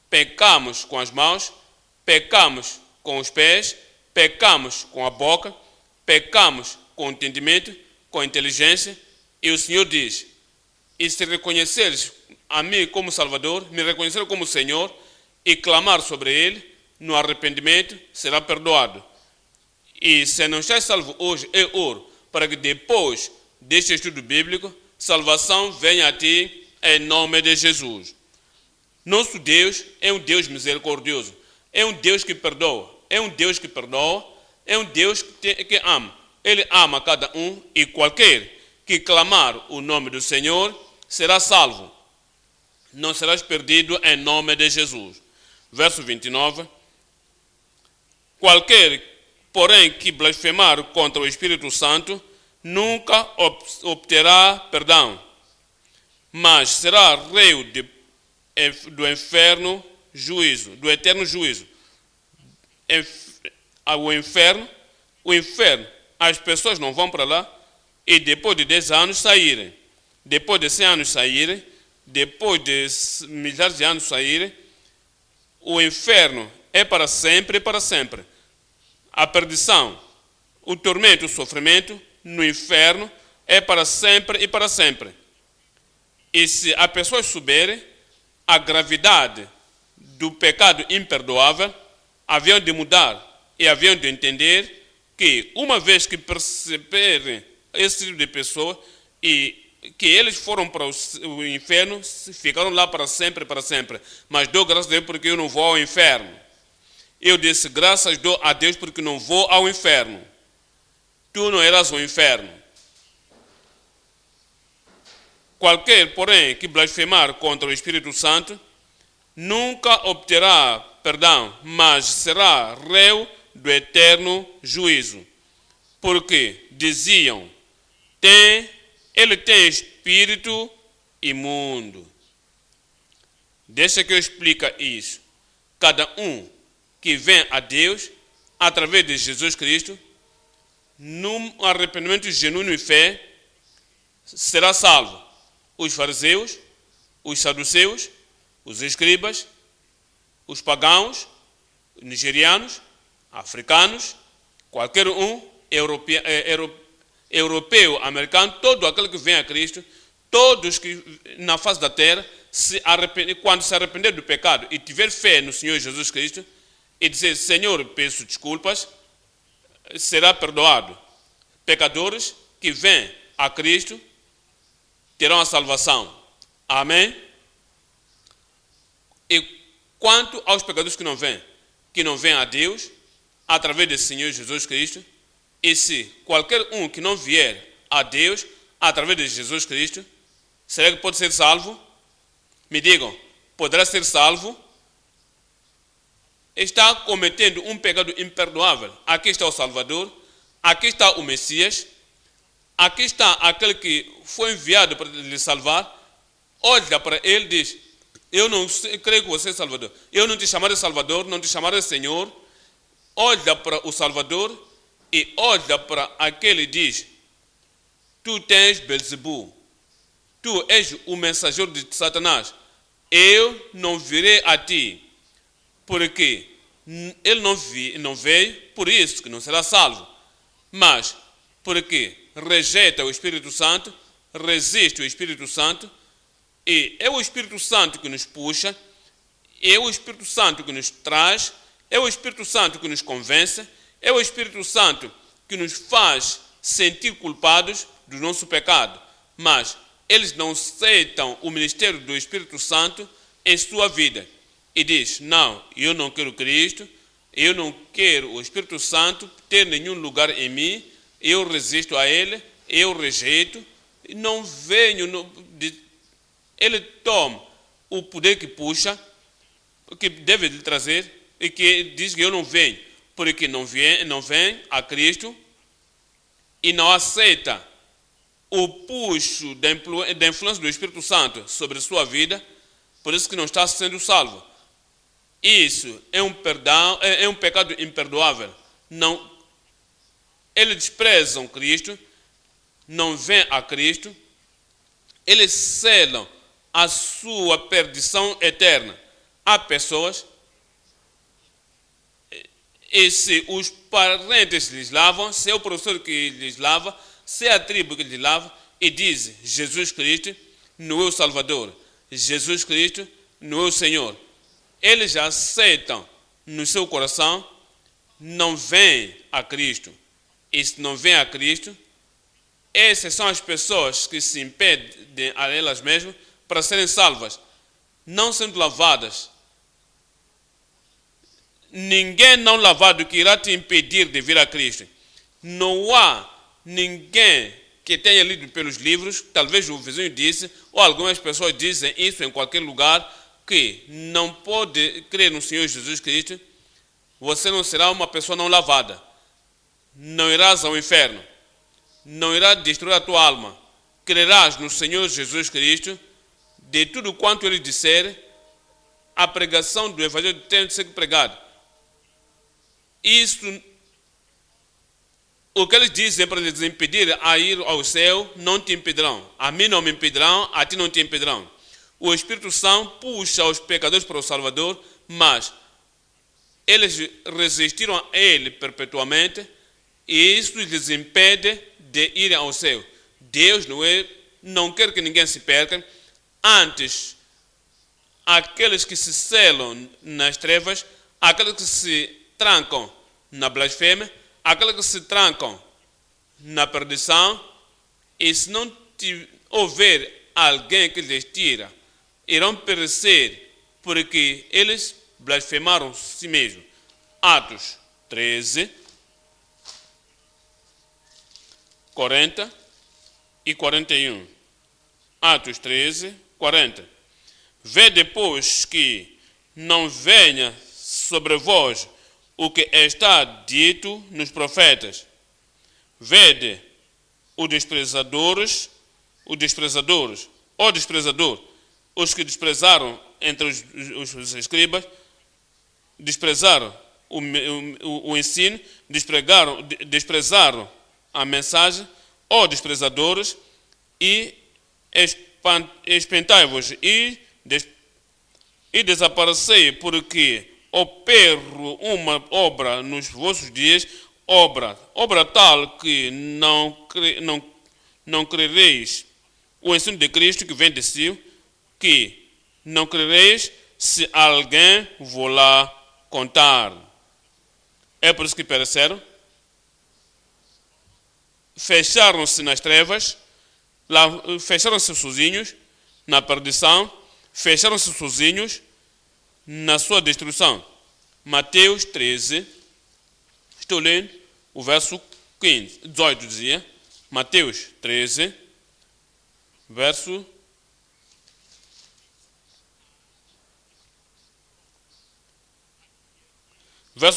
pecamos com as mãos, pecamos com os pés, pecamos com a boca, pecamos com o entendimento, com a inteligência, e o Senhor diz: e se reconheceres a mim como Salvador, me reconhecer como Senhor, e clamar sobre Ele, no arrependimento, será perdoado. E se não estás salvo hoje, eu oro para que depois deste estudo bíblico, salvação venha a ti em nome de Jesus. Nosso Deus é um Deus misericordioso, é um Deus que perdoa, é um Deus que perdoa, é um Deus que ama. Ele ama cada um, e qualquer que clamar o nome do Senhor será salvo. Não serás perdido em nome de Jesus. Verso 29. Qualquer, porém, que blasfemar contra o Espírito Santo nunca obterá perdão, mas será rei do inferno juízo, do eterno juízo. O inferno, as pessoas não vão para lá, e depois de 10 anos saírem, depois de 100 anos saírem, depois de milhares de anos saírem, o inferno é para sempre e para sempre. A perdição, o tormento, o sofrimento no inferno é para sempre e para sempre. E se as pessoas souberem a gravidade do pecado imperdoável, haviam de mudar e haviam de entender que, uma vez que perceberem esse tipo de pessoa, e que eles foram para o inferno, ficaram lá para sempre, mas dou graças a Deus porque eu não vou ao inferno. Eu disse: graças a Deus porque não vou ao inferno. Tu não irás ao inferno. Qualquer, porém, que blasfemar contra o Espírito Santo nunca obterá perdão, mas será réu do eterno juízo. Porque diziam: ele tem espírito imundo. Deixa que eu explique isso. Cada um que vem a Deus através de Jesus Cristo, num arrependimento genuíno e fé, será salvo. Os fariseus, os saduceus, os escribas, os pagãos, os nigerianos, africanos, qualquer um, europeu, americano, todo aquele que vem a Cristo, todos que na face da terra, quando se arrepender do pecado e tiver fé no Senhor Jesus Cristo, e dizer: Senhor, peço desculpas, será perdoado. Pecadores que vêm a Cristo terão a salvação. Amém? E quanto aos pecadores que não vêm a Deus, através do Senhor Jesus Cristo, e se qualquer um que não vier a Deus, através de Jesus Cristo, será que pode ser salvo? Me digam, poderá ser salvo? Está cometendo um pecado imperdoável. Aqui está o Salvador, aqui está o Messias, aqui está aquele que foi enviado para lhe salvar. Olha para ele e diz: eu não creio que você é Salvador. Eu não te chamarei Salvador, não te chamarei Senhor. Olha para o Salvador e olha para aquele e diz: tu tens Belzebu, tu és o mensageiro de Satanás. Eu não virei a ti, porque ele não veio, por isso que não será salvo. Mas porque rejeita o Espírito Santo, resiste o Espírito Santo, e é o Espírito Santo que nos puxa, é o Espírito Santo que nos traz, é o Espírito Santo que nos convence, é o Espírito Santo que nos faz sentir culpados do nosso pecado. Mas eles não aceitam o ministério do Espírito Santo em sua vida. E diz: não, eu não quero Cristo, eu não quero o Espírito Santo ter nenhum lugar em mim, eu resisto a Ele, eu rejeito, não venho. Ele toma o poder que puxa, que deve lhe trazer, e que diz que eu não venho, porque não vem a Cristo e não aceita o puxo da influência do Espírito Santo sobre a sua vida, por isso que não está sendo salvo. Isso é um pecado imperdoável. Não, eles desprezam Cristo, não vêm a Cristo, eles selam a sua perdição eterna. Há pessoas, e se os parentes lhes lavam, se é o professor que lhes lava, se é a tribo que lhes lava, e diz: Jesus Cristo não é o Salvador, Jesus Cristo não é o Senhor. Eles aceitam no seu coração, não vêm a Cristo. E se não vêm a Cristo, essas são as pessoas que se impedem a elas mesmas para serem salvas, não sendo lavadas. Ninguém não lavado que irá te impedir de vir a Cristo. Não há ninguém que tenha lido pelos livros, talvez o vizinho disse, ou algumas pessoas dizem isso em qualquer lugar, que não pode crer no Senhor Jesus Cristo, você não será uma pessoa não lavada. Não irás ao inferno. Não irá destruir a tua alma. Crerás no Senhor Jesus Cristo, de tudo quanto ele disser, a pregação do Evangelho tem de ser pregada. Isso, o que eles dizem para lhes impedir a ir ao céu, não te impedirão. A mim não me impedirão, a ti não te impedirão. O Espírito Santo puxa os pecadores para o Salvador, mas eles resistiram a ele perpetuamente e isso lhes impede de irem ao céu. Deus não quer que ninguém se perca. Antes, aqueles que se selam nas trevas, aqueles que se trancam na blasfêmia, aqueles que se trancam na perdição, e se não houver alguém que lhes tira, irão perecer, porque eles blasfemaram si mesmos. Atos 13, 40 e 41. Atos 13, 40. Vê depois que não venha sobre vós o que está dito nos profetas. Vede os desprezadores, o desprezador, os que desprezaram entre os escribas, desprezaram o ensino, desprezaram a mensagem, ó desprezadores, e espantai-vos e desaparecei, porque opero uma obra nos vossos dias, obra tal que não crereis o ensino de Cristo que vem de si, que não crereis se alguém vos lá contar. É por isso que pereceram. Fecharam-se nas trevas, fecharam-se sozinhos na perdição, fecharam-se sozinhos na sua destruição. Mateus 13, estou lendo o verso 18 dizia, Mateus 13, verso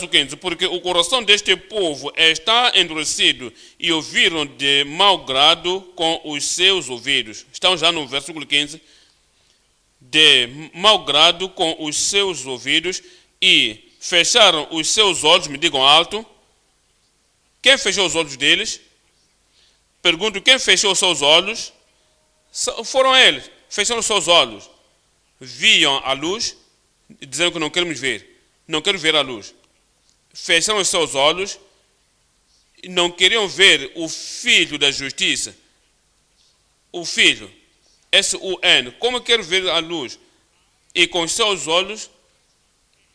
15, porque o coração deste povo está endurecido e ouviram de mau grado com os seus ouvidos. Estão já no versículo 15. De mau grado com os seus ouvidos e fecharam os seus olhos, me digam alto. Quem fechou os olhos deles? Pergunto, quem fechou os seus olhos? Foram eles, fecharam os seus olhos. Viam a luz, dizendo que não queremos ver, não quero ver a luz. Fecharam os seus olhos e não queriam ver o Filho da Justiça. O Filho, S-U-N, como quero ver a luz? E com os seus olhos,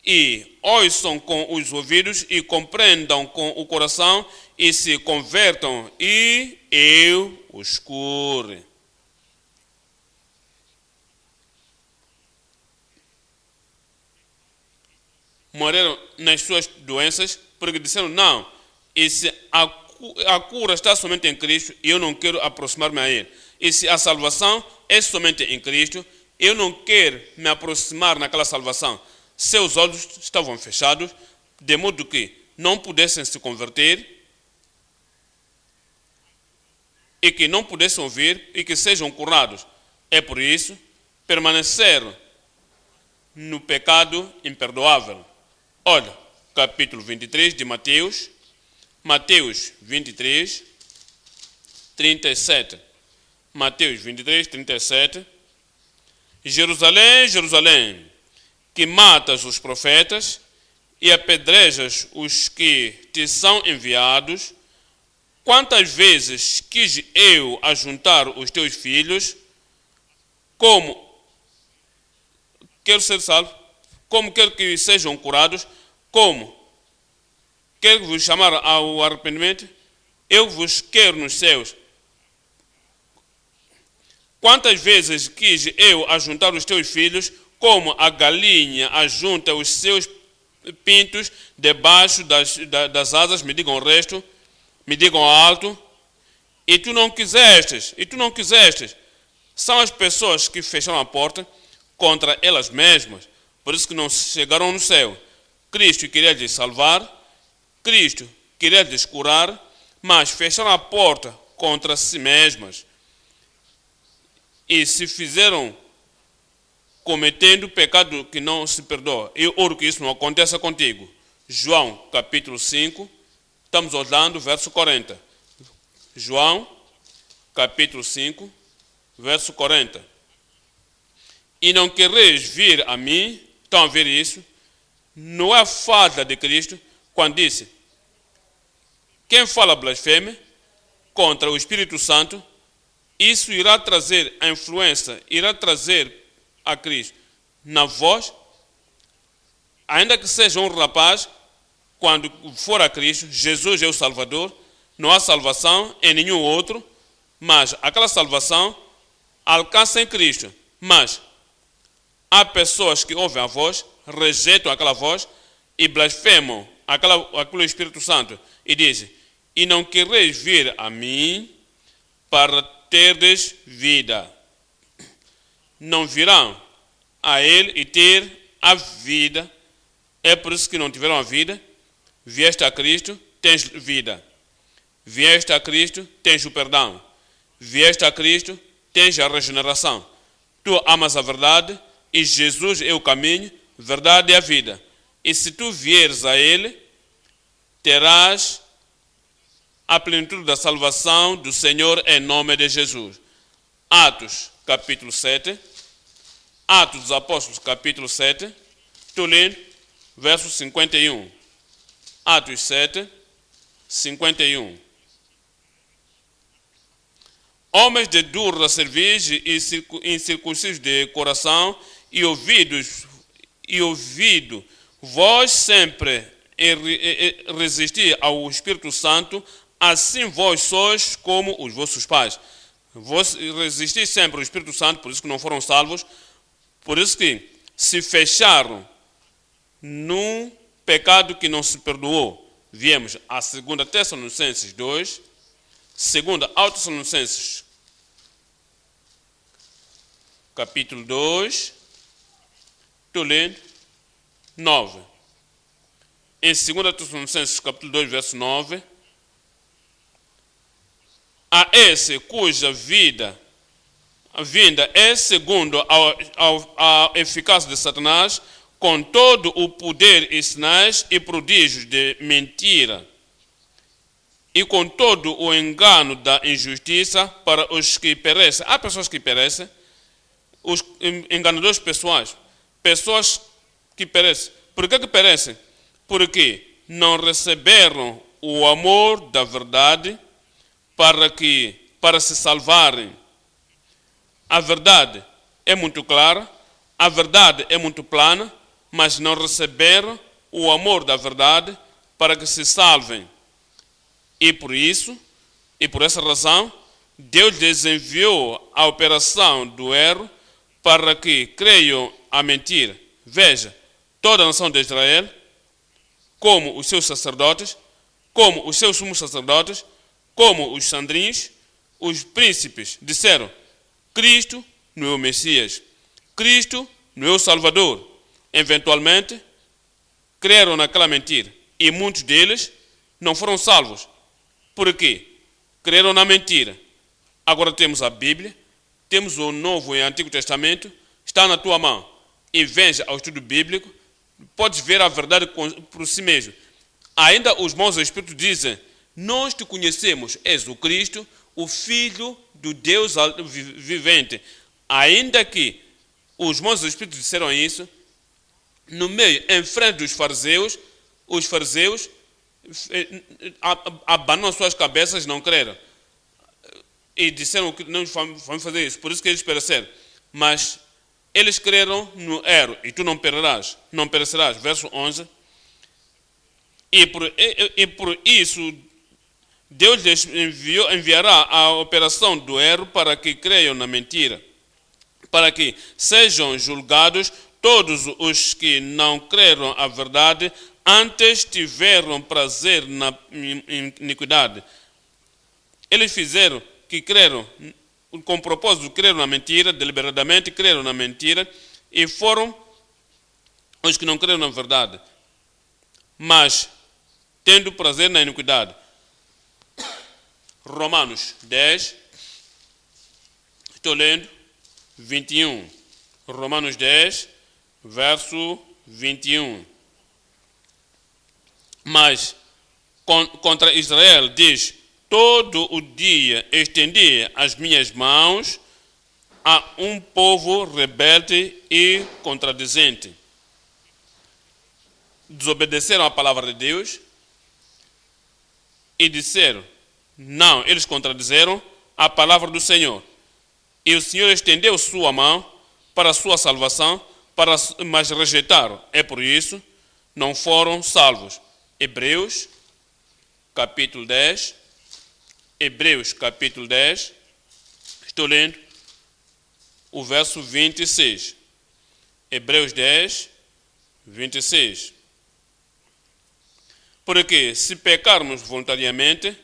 e ouçam com os ouvidos, e compreendam com o coração, e se convertam, e eu os cure. Morreram nas suas doenças, porque disseram, não, e se a cura está somente em Cristo, eu não quero aproximar-me a Ele. E se a salvação é somente em Cristo, eu não quero me aproximar naquela salvação. seus olhos estavam fechados, de modo que não pudessem se converter e que não pudessem ouvir e que sejam curados. É por isso permaneceram no pecado imperdoável. Olha, capítulo 23 de Mateus, Mateus 23, 37. Mateus 23, 37. Jerusalém, Jerusalém, que matas os profetas e apedrejas os que te são enviados, quantas vezes quis eu ajuntar os teus filhos, como quero ser salvo, como quero que sejam curados, como quero vos chamar ao arrependimento, eu vos quero nos céus. Quantas vezes quis eu ajuntar os teus filhos, como a galinha ajunta os seus pintos debaixo das asas, me digam o resto, me digam alto, e tu não quisestes, São as pessoas que fecharam a porta contra elas mesmas, por isso que não chegaram no céu. Cristo queria lhes salvar, Cristo queria lhes curar, mas fecharam a porta contra si mesmas e se fizeram cometendo pecado que não se perdoa. Eu oro que isso não aconteça contigo. João, capítulo 5, estamos olhando verso 40. João, capítulo 5, verso 40. E não quereis vir a mim, estão a ver isso? Não é a falta de Cristo, quando disse, quem fala blasfêmia contra o Espírito Santo, isso irá trazer a influência, irá trazer a Cristo na voz, ainda que seja um rapaz, quando for a Cristo, Jesus é o Salvador, não há salvação em nenhum outro, mas aquela salvação alcança em Cristo. Mas há pessoas que ouvem a voz, rejeitam aquela voz e blasfemam aquele Espírito Santo e dizem, e não quereis vir a mim para terdes vida. Não virão a ele e ter a vida. É por isso que não tiveram a vida. Vieste a Cristo, tens vida. Vieste a Cristo, tens o perdão. Vieste a Cristo, tens a regeneração. Tu amas a verdade e Jesus é o caminho, verdade e a vida. E se tu vieres a Ele, terás a plenitude da salvação do Senhor em nome de Jesus. Atos, capítulo 7. Atos dos Apóstolos, capítulo 7. Estou lendo, verso 51. Atos 7, 51. Homens de dura cerviz e incircuncisos de coração e ouvido, vós sempre resistir ao Espírito Santo, assim vós sois como os vossos pais. Vós resistis sempre ao Espírito Santo, por isso que não foram salvos, por isso que se fecharam num pecado que não se perdoou. Viemos a 2 Tessalonicenses 2, 2 Tessalonicenses, capítulo 2, estou lendo, 9. Em 2 Tessalonicenses, capítulo 2, verso 9, a esse cuja vinda é segundo a eficácia de Satanás, com todo o poder e sinais e prodígios de mentira, e com todo o engano da injustiça para os que perecem. Há pessoas que perecem, os enganadores pessoais, pessoas que perecem. Por que perecem? Porque não receberam o amor da verdade para se salvarem. A verdade é muito clara, a verdade é muito plana, mas não receberam o amor da verdade para que se salvem. E por isso, e por essa razão, Deus lhes enviou a operação do erro para que creiam a mentira. Veja, toda a nação de Israel, como os seus sacerdotes, como os seus sumos sacerdotes, como os sandrins, os príncipes, disseram, Cristo não é o Messias, Cristo não é o Salvador. eventualmente, creram naquela mentira. E muitos deles não foram salvos. Por quê? Creram na mentira. Agora temos a Bíblia, temos o Novo e o Antigo Testamento, está na tua mão. E veja ao estudo bíblico, podes ver a verdade por si mesmo. Ainda os maus espíritos dizem: nós te conhecemos, és o Cristo, o Filho do Deus vivente. Ainda que os maus espíritos disseram isso, no meio, em frente dos fariseus, os fariseus abanam suas cabeças, não creram. E disseram que não vamos fazer isso, por isso que eles pereceram. Mas eles creram no erro, e tu não perecerás. Verso 11. E por isso, Deus lhes enviará a operação do erro para que creiam na mentira, para que sejam julgados todos os que não creram a verdade, antes tiveram prazer na iniquidade. Eles fizeram que creram, com o propósito de crer na mentira, deliberadamente creram na mentira, e foram os que não creram na verdade, mas tendo prazer na iniquidade. Romanos 10, estou lendo, 21. Romanos 10, verso 21. Mas contra Israel diz: todo o dia estendi as minhas mãos a um povo rebelde e contradizente. Desobedeceram a palavra de Deus e disseram: não, eles contradizeram a palavra do Senhor. E o Senhor estendeu sua mão para a sua salvação, mas rejeitaram. É por isso não foram salvos. Hebreus, capítulo 10. Hebreus, capítulo 10. Estou lendo o verso 26. Hebreus 10, 26. Porque se pecarmos voluntariamente,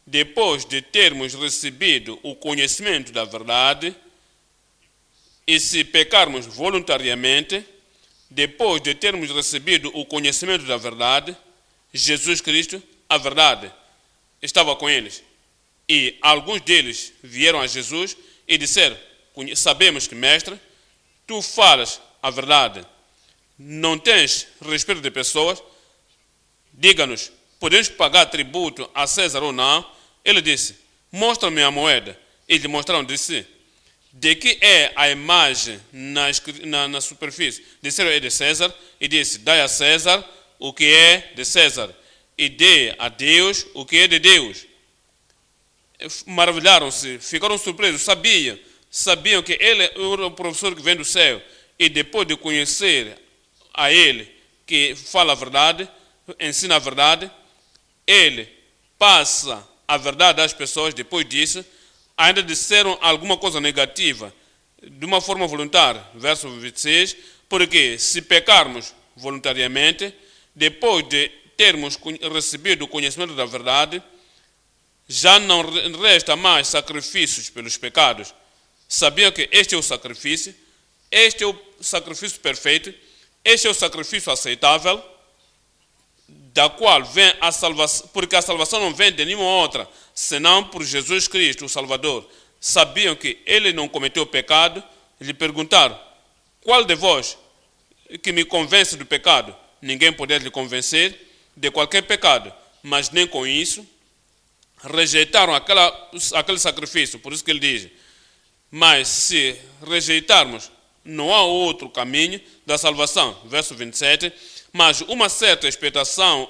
depois de termos recebido o conhecimento da verdade, e se pecarmos voluntariamente, depois de termos recebido o conhecimento da verdade, Jesus Cristo, a verdade, estava com eles. E alguns deles vieram a Jesus e disseram: sabemos que, mestre, tu falas a verdade, não tens respeito de pessoas, diga-nos, podemos pagar tributo a César ou não? Ele disse: mostra-me a moeda. E lhe mostraram, disse: de que é a imagem na superfície? Disseram: é de César. E disse: dai a César o que é de César, e dê a Deus o que é de Deus. Maravilharam-se, ficaram surpresos, sabiam que ele era o professor que vem do céu, e depois de conhecer a ele, que fala a verdade, ensina a verdade, ele passa a verdade às pessoas. Depois disso, ainda disseram alguma coisa negativa, de uma forma voluntária. Verso 26, porque se pecarmos voluntariamente, depois de termos recebido o conhecimento da verdade, já não resta mais sacrifícios pelos pecados. Sabiam que este é o sacrifício perfeito, este é o sacrifício aceitável, da qual vem a salvação, porque a salvação não vem de nenhuma outra, senão por Jesus Cristo, o Salvador. Sabiam que ele não cometeu pecado, lhe perguntaram: qual de vós que me convence do pecado? Ninguém podia lhe convencer de qualquer pecado, mas nem com isso rejeitaram aquele sacrifício. Por isso que ele diz: mas se rejeitarmos, não há outro caminho da salvação. Verso 27, mas uma certa expectação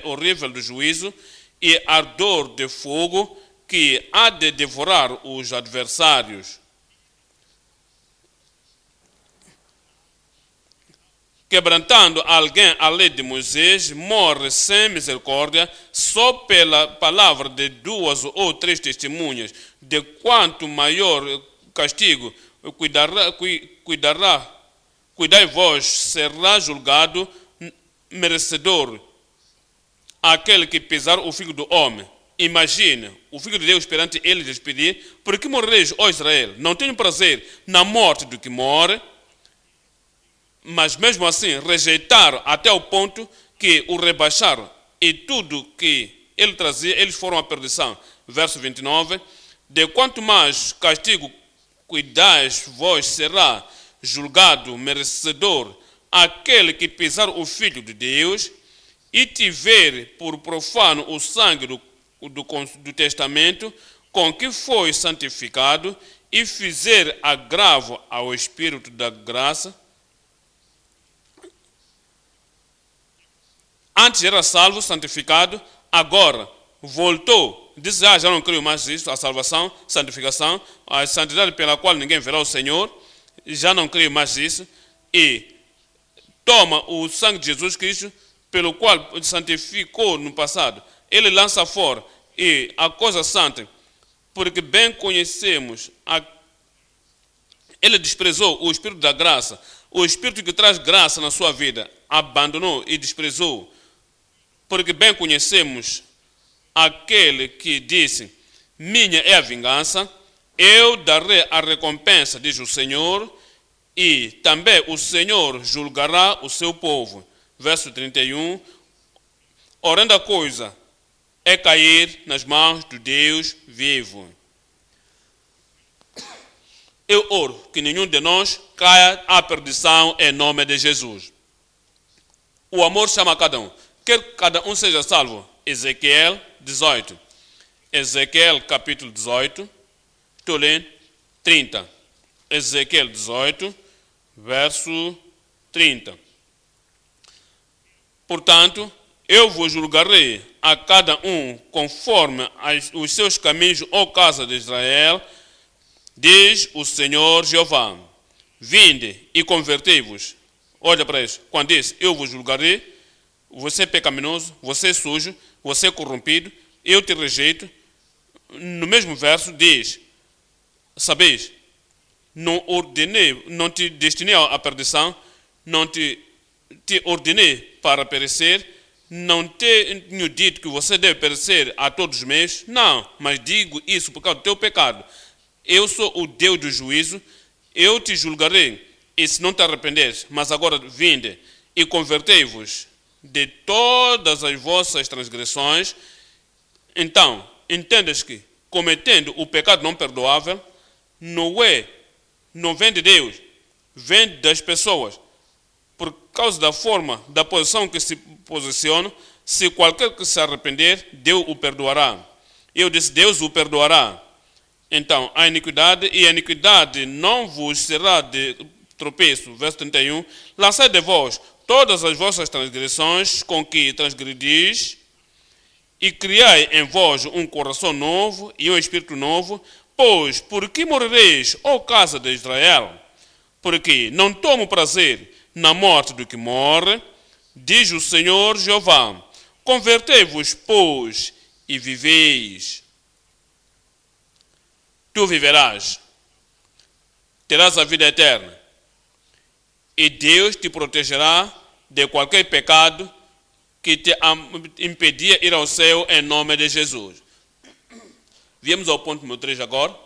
horrível do juízo e ardor de fogo que há de devorar os adversários. Quebrantando alguém a lei de Moisés, morre sem misericórdia, só pela palavra de 2 ou 3 testemunhas. De quanto maior castigo cuidai vós, será julgado merecedor aquele que pisar o Filho do Homem. Imagine o Filho de Deus perante ele lhes pedir: por que morreis, ó Israel? Não tenho prazer na morte do que morre, mas mesmo assim rejeitaram até o ponto que o rebaixaram, e tudo que ele trazia, eles foram à perdição. Verso 29, de quanto mais castigo cuidais vós, será julgado merecedor aquele que pisar o Filho de Deus e tiver por profano o sangue do testamento com que foi santificado e fizer agravo ao Espírito da graça. Antes era salvo, santificado, agora voltou. Diz, já não creio mais nisso, a salvação, santificação, a santidade pela qual ninguém verá o Senhor, já não creio mais nisso, e toma o sangue de Jesus Cristo, pelo qual santificou no passado, ele lança fora, e a coisa santa, porque bem conhecemos, ele desprezou o Espírito da graça, o Espírito que traz graça na sua vida, abandonou e desprezou, porque bem conhecemos aquele que disse, minha é a vingança, eu darei a recompensa, diz o Senhor, e também o Senhor julgará o seu povo. Verso 31, orando a coisa é cair nas mãos do Deus vivo. Eu oro que nenhum de nós caia à perdição em nome de Jesus. O amor chama cada um. Quer que cada um seja salvo. Ezequiel 18. Ezequiel capítulo 18. Estou lendo 30. Ezequiel 18, verso 30. Portanto, eu vos julgarei a cada um conforme os seus caminhos, ó casa de Israel, diz o Senhor Jeová. Vinde e convertei-vos. Olha para isso. Quando diz, eu vos julgarei, você é pecaminoso, você é sujo, você é corrompido, eu te rejeito. No mesmo verso diz, sabeis, não ordenei, não te destinei à perdição, não te ordenei para perecer, não tenho dito que você deve perecer a todos os meios, não, mas digo isso por causa do teu pecado. Eu sou o Deus do juízo, eu te julgarei, e se não te arrependeres, mas agora vinde e convertei-vos de todas as vossas transgressões, então, entendes que, cometendo o pecado não perdoável, não vem de Deus, vem das pessoas. Por causa da forma, da posição que se posiciona, se qualquer que se arrepender, Deus o perdoará. Eu disse, Deus o perdoará. Então, a iniquidade não vos será de tropeço. Verso 31. Lançai de vós todas as vossas transgressões com que transgredis, e criai em vós um coração novo e um espírito novo, pois, por que morrereis, ó casa de Israel? Porque não tomo prazer na morte do que morre, diz o Senhor Jeová. Convertei-vos, pois, e viveis. Tu viverás, terás a vida eterna, e Deus te protegerá de qualquer pecado que te impedia ir ao céu em nome de Jesus. Viemos ao ponto número 3 agora.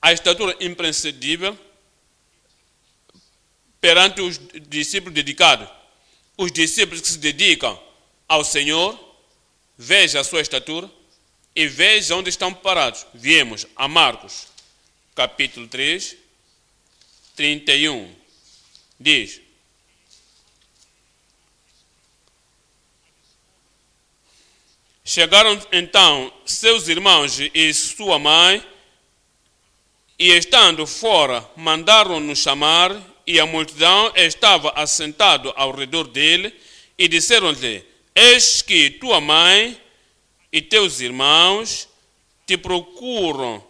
A estatura imprescindível perante os discípulos dedicados. Os discípulos que se dedicam ao Senhor, veja a sua estatura e veja onde estão parados. Viemos a Marcos, capítulo 3, 31. Diz: chegaram então seus irmãos e sua mãe, e estando fora, mandaram-nos chamar, e a multidão estava assentada ao redor dele, e disseram-lhe: eis que tua mãe e teus irmãos te procuram,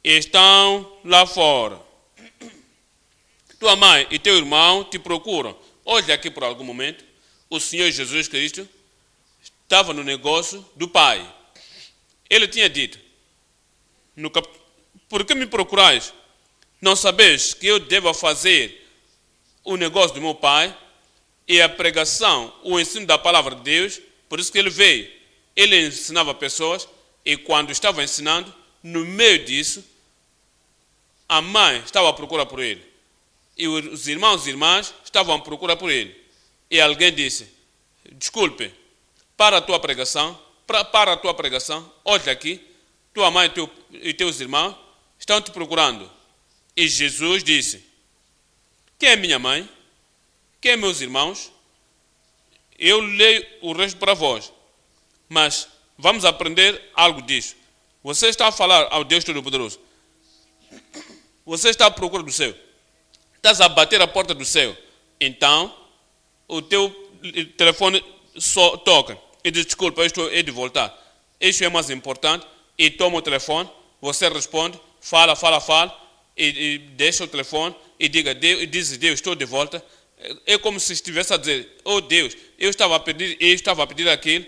e estão lá fora. Tua mãe e teu irmão te procuram. Olha aqui por algum momento, o Senhor Jesus Cristo estava no negócio do Pai. Ele tinha dito, por que me procurais? Não sabeis que eu devo fazer o negócio do meu Pai e a pregação, o ensino da palavra de Deus? Por isso que ele veio. Ele ensinava pessoas, e quando estava ensinando, no meio disso, a mãe estava à procura por ele. E os irmãos e irmãs estavam à procura por ele. E alguém disse: desculpe, para a tua pregação, olha aqui, tua mãe e teus irmãos estão te procurando. E Jesus disse: quem é minha mãe? Quem é meus irmãos? Eu leio o resto para vós. Mas vamos aprender algo disso. Você está a falar ao Deus Todo-Poderoso. Você está à procura do céu. Estás a bater a porta do céu. Então, o teu telefone só toca. E diz: desculpa, eu estou de voltar. Isso é mais importante. E toma o telefone. Você responde. Fala. E deixa o telefone. E diz: Deus, estou de volta. É como se estivesse a dizer: oh Deus, eu estava a pedir aquilo.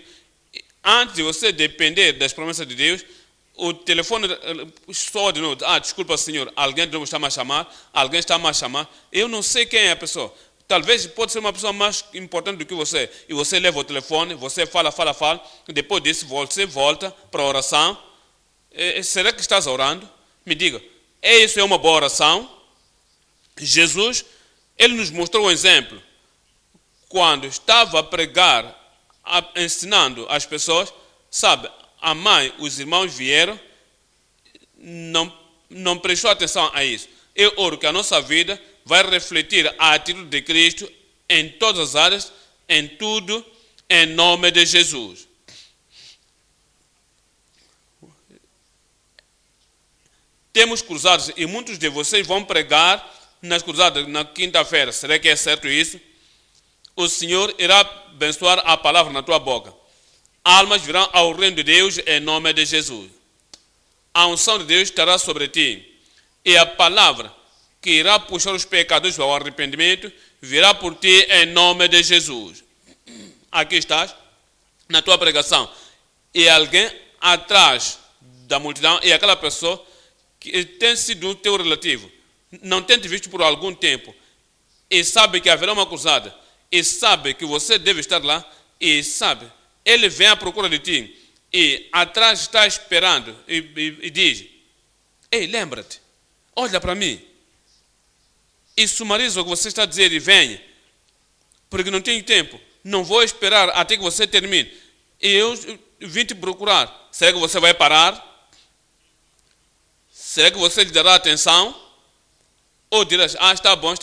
Antes de você depender das promessas de Deus, o telefone soa de novo. Desculpa, Senhor, alguém de novo está a chamar. Alguém está a chamar. Eu não sei quem é a pessoa. Talvez pode ser uma pessoa mais importante do que você. E você leva o telefone, você fala. Depois disso, você volta para a oração. Será que estás orando? Me diga, isso é uma boa oração? Jesus, ele nos mostrou um exemplo. Quando estava a pregar, ensinando as pessoas, sabe, a mãe, os irmãos vieram, não prestou atenção a isso. Eu oro que a nossa vida vai refletir a atitude de Cristo em todas as áreas, em tudo, em nome de Jesus. Temos cruzadas e muitos de vocês vão pregar nas cruzadas na quinta-feira. Será que é certo isso? O Senhor irá abençoar a palavra na tua boca. Almas virão ao reino de Deus em nome de Jesus. A unção de Deus estará sobre ti. E a palavra que irá puxar os pecadores ao arrependimento virá por ti em nome de Jesus. Aqui estás, na tua pregação. E alguém atrás da multidão, e aquela pessoa que tem sido o teu relativo, não tem te visto por algum tempo, e sabe que haverá uma cruzada, e sabe que você deve estar lá, e sabe, ele vem à procura de ti, e atrás está esperando, e diz: ei, lembra-te, olha para mim, e sumariza o que você está a dizer e venha, porque não tenho tempo, não vou esperar até que você termine, e eu vim te procurar. Será que você vai parar? Será que você lhe dará atenção? Ou dirás: está bom,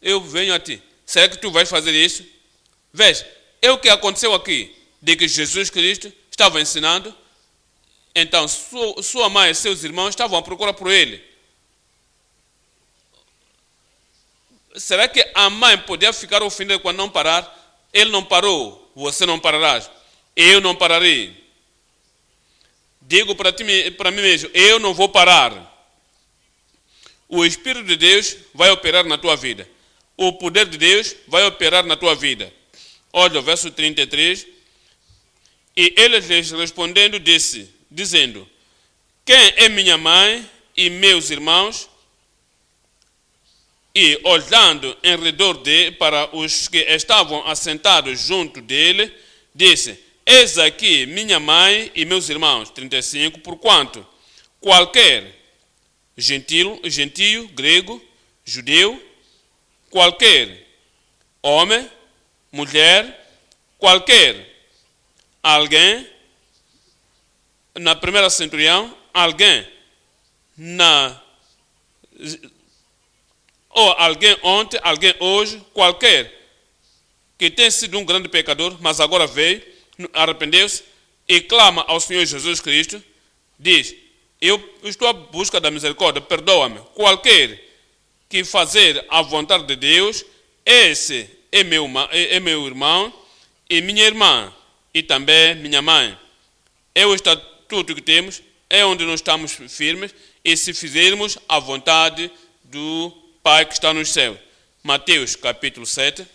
eu venho a ti. Será que tu vais fazer isso? Veja, é o que aconteceu aqui, de que Jesus Cristo estava ensinando, então sua mãe e seus irmãos estavam à procura por ele. Será que a mãe podia ficar ofendida quando não parar? Ele não parou, você não pararás, eu não pararei. Digo para mim mesmo: eu não vou parar. O Espírito de Deus vai operar na tua vida. O poder de Deus vai operar na tua vida. Olha o verso 33. E ele lhes respondendo dizendo: quem é minha mãe e meus irmãos? E olhando em redor para os que estavam assentados junto dele, disse: eis aqui minha mãe e meus irmãos. 35. Porquanto qualquer gentio, grego, judeu, qualquer homem, mulher, qualquer alguém, na primeira centurião, alguém ou alguém ontem, alguém hoje, qualquer que tenha sido um grande pecador, mas agora veio, arrependeu-se e clama ao Senhor Jesus Cristo, diz: eu estou à busca da misericórdia, perdoa-me. Qualquer que fazer a vontade de Deus, esse é meu irmão e minha irmã, e também minha mãe. É o estatuto que temos, é onde nós estamos firmes, e se fizermos a vontade do Pai que está nos céus. Mateus capítulo 7,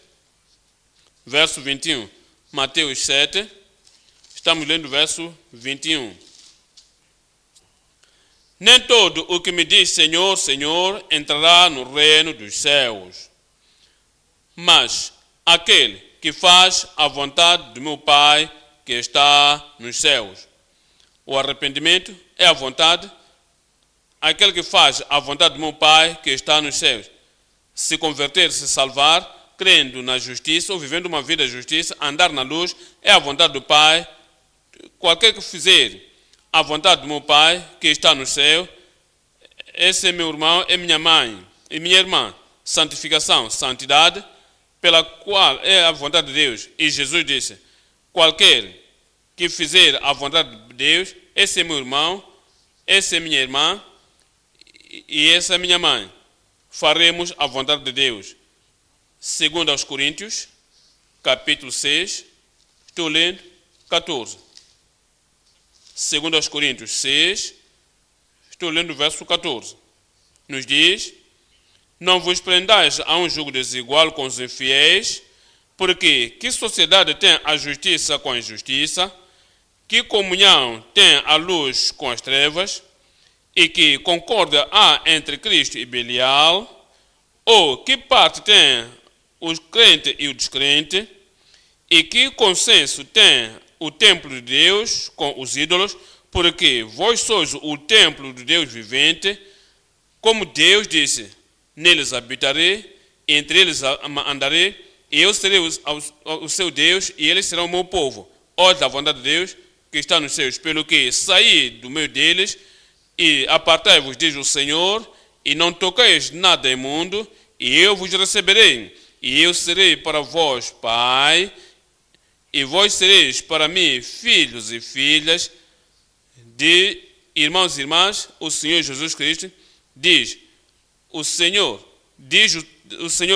verso 21. Mateus 7, estamos lendo o verso 21. Nem todo o que me diz Senhor, Senhor, entrará no reino dos céus, mas aquele que faz a vontade do meu Pai que está nos céus. O arrependimento é a vontade, aquele que faz a vontade do meu Pai que está nos céus. se converter, se salvar, crendo na justiça ou vivendo uma vida de justiça, andar na luz, é a vontade do Pai. Qualquer que fizer a vontade do meu Pai, que está no céu, esse é meu irmão, é minha mãe e minha irmã. Santificação, santidade, pela qual é a vontade de Deus. E Jesus disse, qualquer que fizer a vontade de Deus, esse é meu irmão, essa é minha irmã e essa é minha mãe. Faremos a vontade de Deus. Segundo aos Coríntios, capítulo 6, estou lendo 14. Segundo aos Coríntios 6, estou lendo o verso 14. Nos diz, não vos prendais a um jugo desigual com os infiéis, porque que sociedade tem a justiça com a injustiça? Que comunhão tem a luz com as trevas? E que concórdia há entre Cristo e Belial? Ou que parte tem o crente e o descrente? E que consenso tem o templo de Deus com os ídolos? Porque vós sois o templo de Deus vivente. Como Deus disse, neles habitarei, entre eles andarei, e eu serei o seu Deus, e eles serão o meu povo. Olha a vontade de Deus que está nos céus, pelo que saí do meio deles, e apartai-vos, diz o Senhor, e não toqueis nada imundo, e eu vos receberei, e eu serei para vós pai, e vós sereis para mim filhos e filhas, de irmãos e irmãs, o Senhor Jesus Cristo diz, o Senhor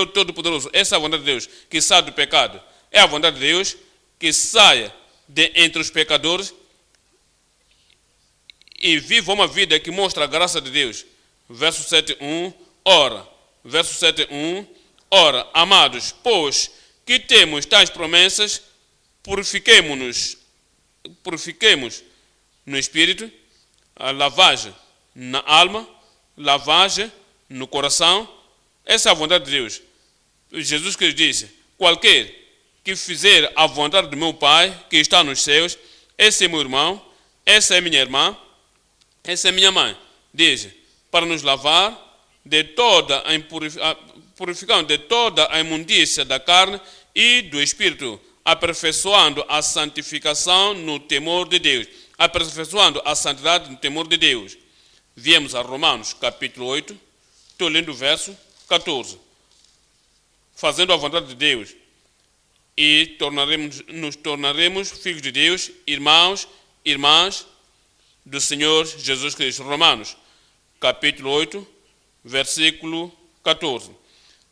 Todo-Poderoso, essa é a vontade de Deus, que sai do pecado, é a vontade de Deus que saia de entre os pecadores e viva uma vida que mostra a graça de Deus. Verso 7:1, ora, amados, pois que temos tais promessas, purifiquemo-nos no Espírito, a lavagem na alma, lavagem no coração. Essa é a vontade de Deus. Jesus Cristo disse, qualquer que fizer a vontade do meu Pai, que está nos céus, esse é meu irmão, essa é minha irmã, essa é minha mãe. Diz, para nos lavar de toda purificando de toda a imundícia da carne e do Espírito, aperfeiçoando a santificação no temor de Deus. Aperfeiçoando a santidade no temor de Deus. Viemos a Romanos, capítulo 8, estou lendo o verso 14. Fazendo a vontade de Deus, e nos tornaremos filhos de Deus, irmãos, irmãs do Senhor Jesus Cristo. Romanos, capítulo 8, versículo 14.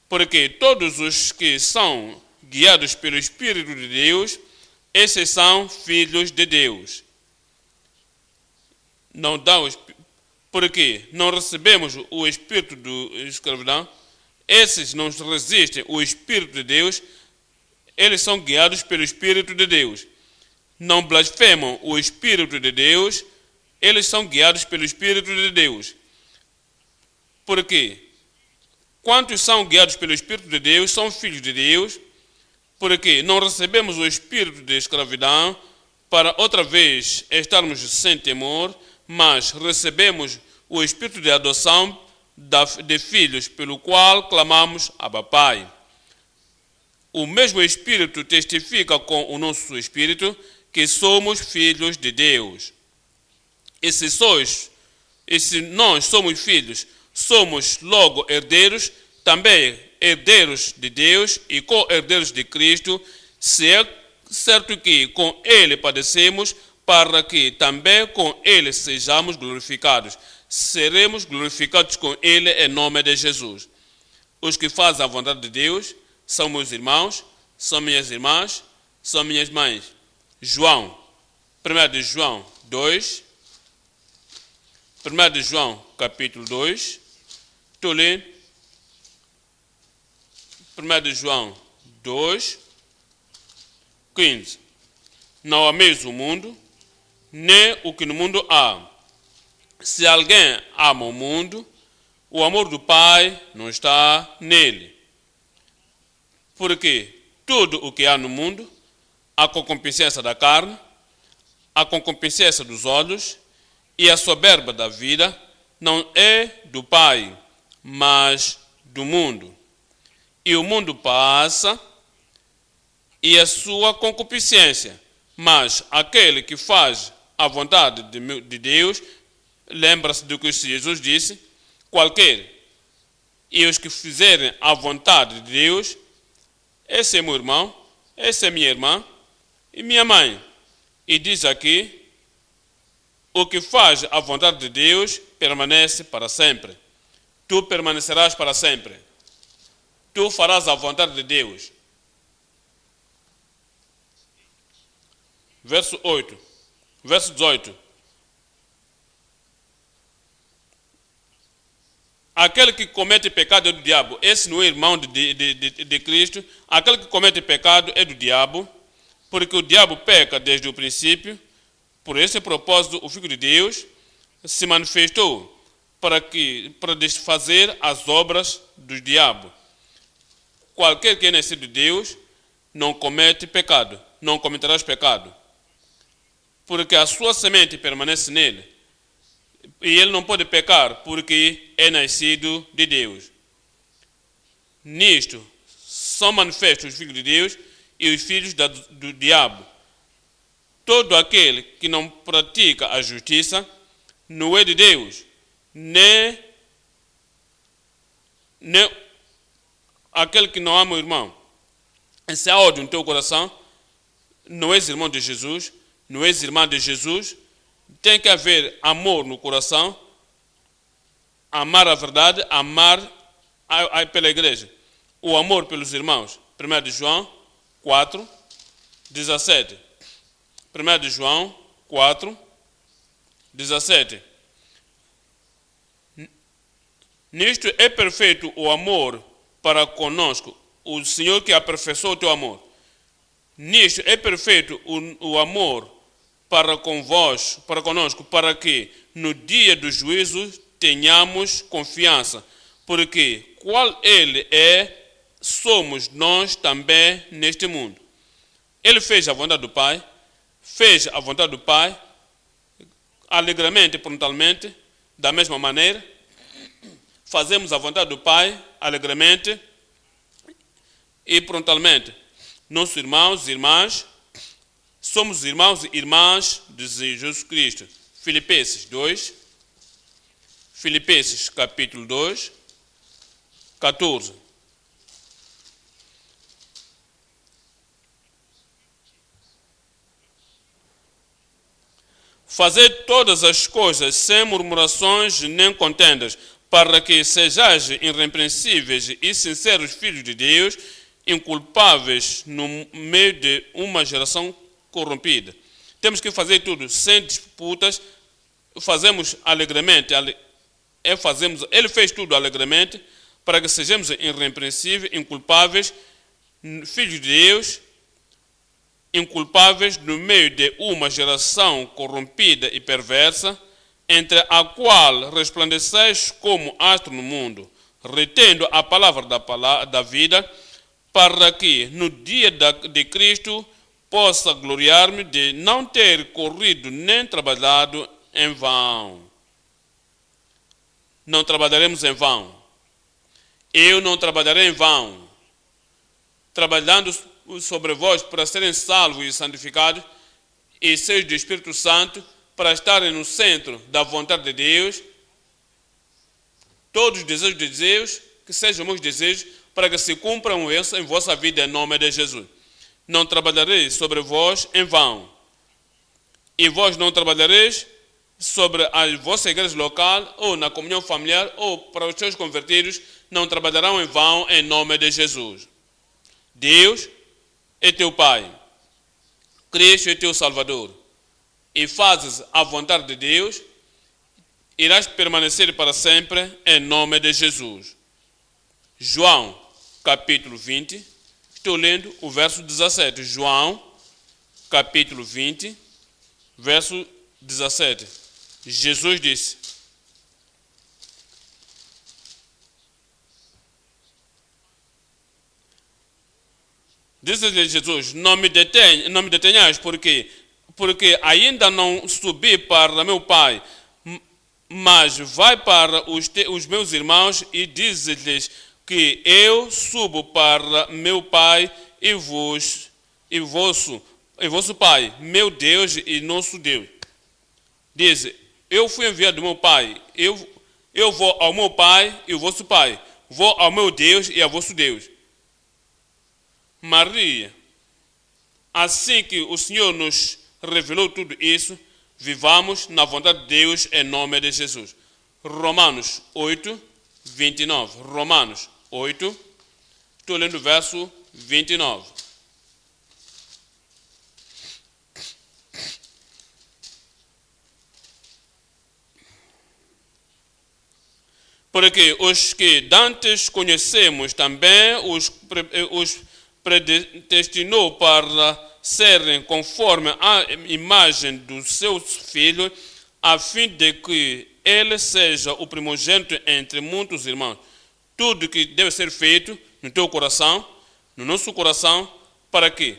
Porque todos os que são guiados pelo Espírito de Deus, esses são filhos de Deus. Porque não recebemos o espírito de escravidão, esses não resistem ao Espírito de Deus, eles são guiados pelo Espírito de Deus. Não blasfemam o Espírito de Deus, eles são guiados pelo Espírito de Deus. Porque quantos são guiados pelo Espírito de Deus são filhos de Deus, porque não recebemos o espírito de escravidão para outra vez estarmos sem temor, mas recebemos o espírito de adoção de filhos, pelo qual clamamos Abba Pai. O mesmo Espírito testifica com o nosso espírito que somos filhos de Deus. E se nós somos filhos, somos logo herdeiros, também herdeiros de Deus e co-herdeiros de Cristo, se é certo que com Ele padecemos, para que também com Ele sejamos glorificados. Seremos glorificados com Ele em nome de Jesus. Os que fazem a vontade de Deus são meus irmãos, são minhas irmãs, são minhas mães. 1 de João 2, 1 de João capítulo 2, estou lendo 1 de João 2, 15. Não ameis o mundo, nem o que no mundo há. Se alguém ama o mundo, o amor do Pai não está nele. Porque tudo o que há no mundo, a concupiscência da carne, a concupiscência dos olhos e a soberba da vida, não é do Pai, mas do mundo. E o mundo passa e a sua concupiscência, mas aquele que faz a vontade de Deus, lembra-se do que Jesus disse, qualquer, e os que fizerem a vontade de Deus, esse é meu irmão, essa é minha irmã e minha mãe. E diz aqui, o que faz a vontade de Deus permanece para sempre. Tu permanecerás para sempre. Tu farás a vontade de Deus. Verso 18. Aquele que comete pecado é do diabo. Esse não é irmão de Cristo. Aquele que comete pecado é do diabo, porque o diabo peca desde o princípio. Por esse propósito, o Filho de Deus se manifestou para desfazer as obras do diabo. Qualquer que é nascido de Deus não comete pecado, não cometerás pecado, porque a sua semente permanece nele. E ele não pode pecar porque é nascido de Deus. Nisto são manifestos os filhos de Deus e os filhos do diabo. Todo aquele que não pratica a justiça não é de Deus, nem aquele que não ama o irmão. Esse ódio no teu coração, não és irmão de Jesus, não és irmã de Jesus. Tem que haver amor no coração, amar a verdade, amar pela igreja. O amor pelos irmãos. 1 de João 4, 17. 1 de João 4, 17. Nisto é perfeito o amor para conosco, o Senhor que aperfeiçoou o teu amor. Nisto é perfeito o amor para conosco, para que no dia do juízo tenhamos confiança, porque qual Ele é, somos nós também neste mundo. Ele fez a vontade do Pai, alegremente e prontamente, da mesma maneira. Fazemos a vontade do Pai alegremente e prontamente. Nossos irmãos e irmãs, somos irmãos e irmãs de Jesus Cristo. Filipenses 2, Filipenses capítulo 2, 14. Fazer todas as coisas sem murmurações nem contendas, para que sejais irrepreensíveis e sinceros filhos de Deus, inculpáveis no meio de uma geração corrompida. Temos que fazer tudo sem disputas, fazemos alegremente, ele fez tudo alegremente, para que sejamos irrepreensíveis, inculpáveis, filhos de Deus, inculpáveis no meio de uma geração corrompida e perversa, entre a qual resplandeceis como astro no mundo, retendo a palavra da vida, para que no dia de Cristo possa gloriar-me de não ter corrido nem trabalhado em vão. Não trabalharemos em vão. Eu não trabalharei em vão, trabalhando sobre vós para serem salvos e santificados e cheios do Espírito Santo, para estarem no centro da vontade de Deus. Todos os desejos de Deus, que sejam meus desejos, para que se cumpram em vossa vida em nome de Jesus. Não trabalharei sobre vós em vão. E vós não trabalhareis sobre a vossa igreja local, ou na comunhão familiar, ou para os seus convertidos, não trabalharão em vão em nome de Jesus. Deus é teu Pai. Cristo é teu Salvador. E fazes a vontade de Deus, irás permanecer para sempre em nome de Jesus. João, capítulo 20, estou lendo o verso 17. João, capítulo 20, verso 17. Jesus disse: Disse-lhe Jesus: não me detenhas, porque ainda não subi para meu Pai, mas vai para os meus irmãos e diz-lhes que eu subo para meu Pai e vosso Pai, meu Deus e nosso Deus. Diz, eu fui enviado do meu Pai, eu vou ao meu Pai e o vosso Pai, vou ao meu Deus e ao vosso Deus. Maria, assim que o Senhor nos revelou tudo isso, vivamos na vontade de Deus em nome de Jesus. Romanos 8, 29. Romanos 8, estou lendo o verso 29. Porque os que dantes conhecemos também os predestinou para serem conforme a imagem do seu filho, a fim de que ele seja o primogênito entre muitos irmãos. Tudo que deve ser feito no teu coração, no nosso coração, para que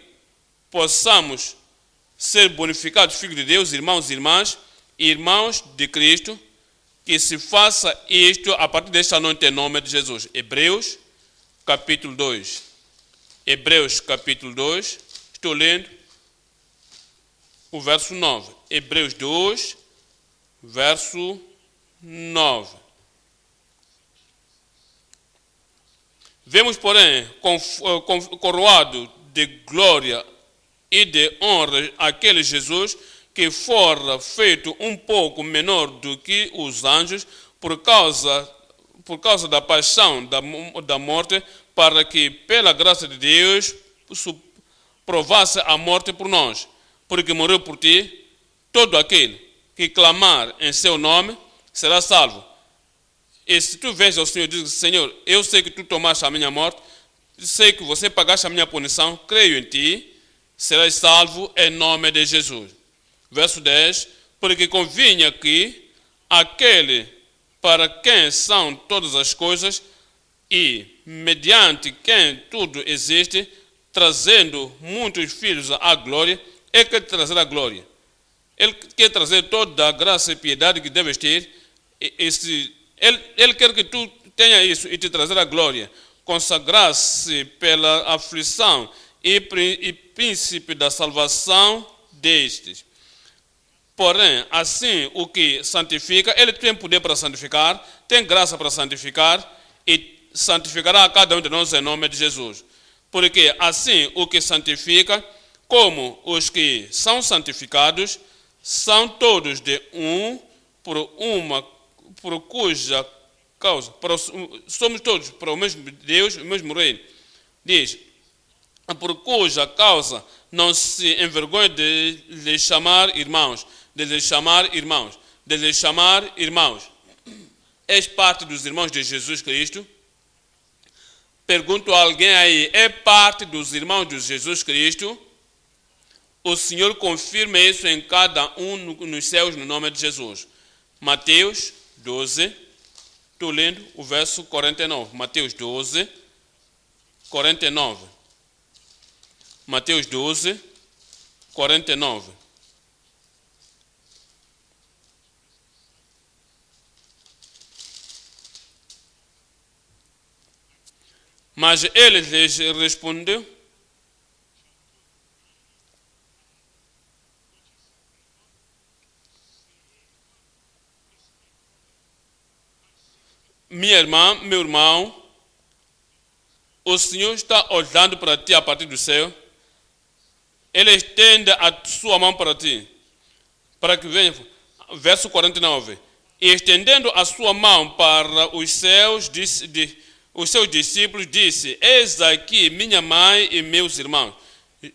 possamos ser bonificados, filhos de Deus, irmãos e irmãs, irmãos de Cristo, que se faça isto a partir desta noite em nome de Jesus. Hebreus, capítulo 2. Hebreus, capítulo 2. Estou lendo o verso 9. Hebreus 2, verso 9. Vemos, porém, coroado de glória e de honra aquele Jesus que fora feito um pouco menor do que os anjos por causa da paixão da morte, para que pela graça de Deus provasse a morte por nós, porque morreu por ti. Todo aquele que clamar em seu nome será salvo. E se tu vens ao Senhor e dizes, Senhor, eu sei que tu tomaste a minha morte, sei que você pagaste a minha punição, creio em ti, serás salvo em nome de Jesus. Verso 10, porque convinha que aquele para quem são todas as coisas e mediante quem tudo existe, trazendo muitos filhos à glória, ele quer trazer a glória. Ele quer trazer toda a graça e piedade que deves ter. Ele quer que tu tenha isso e te trazer a glória. Consagrar-se pela aflição e príncipe da salvação destes. Porém, assim o que santifica, ele tem poder para santificar, tem graça para santificar e santificará a cada um de nós em nome de Jesus. Porque assim o que santifica, como os que são santificados, são todos de um, por cuja causa, somos todos para o mesmo Deus, o mesmo Rei. Diz, por cuja causa não se envergonha de lhes chamar irmãos, de lhes chamar irmãos, de lhes chamar irmãos. És parte dos irmãos de Jesus Cristo? Pergunto a alguém aí, é parte dos irmãos de Jesus Cristo? O Senhor confirma isso em cada um nos céus, no nome de Jesus. Mateus 12, estou lendo o verso 49. Mateus 12, 49. Mateus 12, 49. Mas ele lhes respondeu, minha irmã, meu irmão, o Senhor está olhando para ti a partir do céu. Ele estende a sua mão para ti, para que venha. Verso 49. E estendendo a sua mão para os seus discípulos, disse, eis aqui minha mãe e meus irmãos.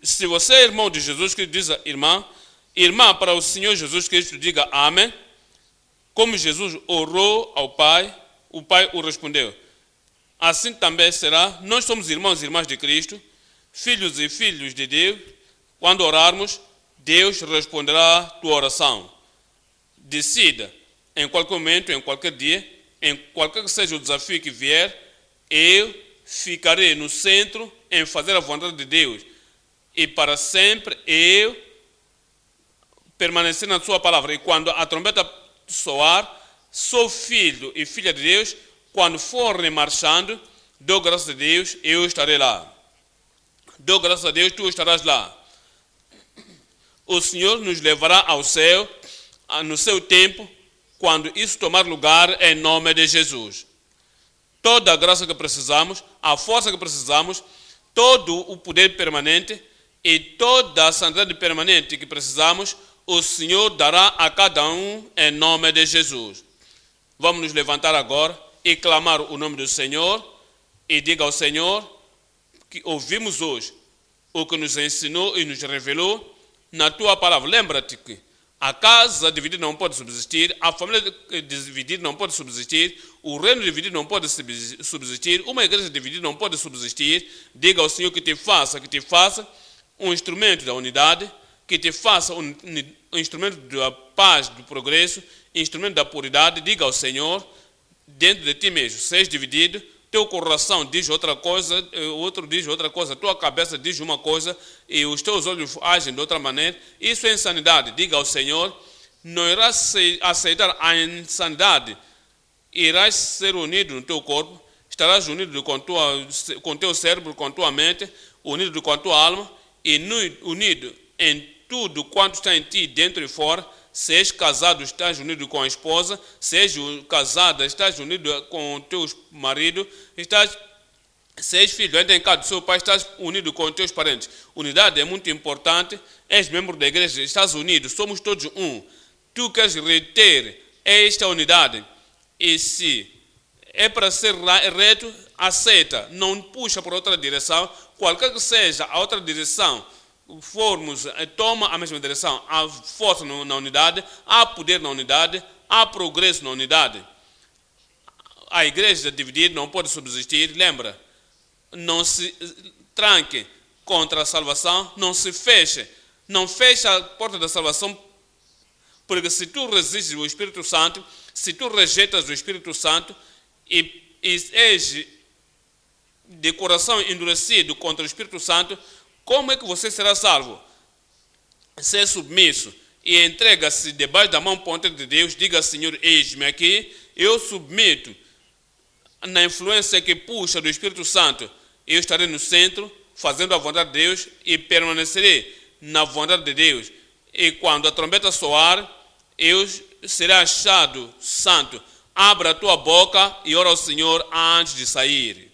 Se você é irmão de Jesus Cristo, diz irmã para o Senhor Jesus Cristo, diga amém. Como Jesus orou ao Pai, o Pai o respondeu. Assim também será, nós somos irmãos e irmãs de Cristo, filhos e filhos de Deus. Quando orarmos, Deus responderá a tua oração. Decida, em qualquer momento, em qualquer dia, em qualquer que seja o desafio que vier, eu ficarei no centro em fazer a vontade de Deus. E para sempre eu permanecer na sua palavra. E quando a trombeta soar, sou filho e filha de Deus. Quando forem marchando, Dou graças a Deus, eu estarei lá. Dou graças a Deus, tu estarás lá. O Senhor nos levará ao céu, no seu tempo, quando isso tomar lugar, em nome de Jesus. Toda a graça que precisamos, a força que precisamos, todo o poder permanente e toda a santidade permanente que precisamos, o Senhor dará a cada um em nome de Jesus. Vamos nos levantar agora e clamar o nome do Senhor e diga ao Senhor que ouvimos hoje o que nos ensinou e nos revelou na tua palavra. Lembra-te que a casa dividida não pode subsistir, a família dividida não pode subsistir, o reino dividido não pode subsistir, uma igreja dividida não pode subsistir. Diga ao Senhor que te faça um instrumento da unidade, que te faça um instrumento da paz, do progresso, instrumento da puridade. Diga ao Senhor, dentro de ti mesmo, se és dividido, teu coração diz outra coisa, outro diz outra coisa, tua cabeça diz uma coisa e os teus olhos agem de outra maneira. Isso é insanidade. Diga ao Senhor, não irás aceitar a insanidade, irás ser unido no teu corpo, estarás unido com teu cérebro, com tua mente, unido com a tua alma e unido em tudo quanto está em ti, dentro e fora. Se és casado, estás unido com a esposa. Se és casada, estás unido com o teu marido. Se és filho, ainda em casa do seu pai, estás unido com os teus parentes. Unidade é muito importante. És membro da igreja, estás unido. Somos todos um. Tu queres reter esta unidade. E se é para ser reto, aceita. Não puxa por outra direção. Qualquer que seja a outra direção, formos, toma a mesma direção. Há força na unidade, há poder na unidade, há progresso na unidade. A igreja dividida não pode subsistir. Lembra, não se tranque contra a salvação, não se feche, não feche a porta da salvação, porque se tu resistes o Espírito Santo, se tu rejeitas o Espírito Santo e és de coração endurecido contra o Espírito Santo, como é que você será salvo? Ser submisso e entrega-se debaixo da mão ponta de Deus. Diga, Senhor, eis-me aqui, eu submito na influência que puxa do Espírito Santo. Eu estarei no centro, fazendo a vontade de Deus e permanecerei na vontade de Deus. E quando a trombeta soar, eu serei achado santo. Abra a tua boca e ora ao Senhor antes de sair.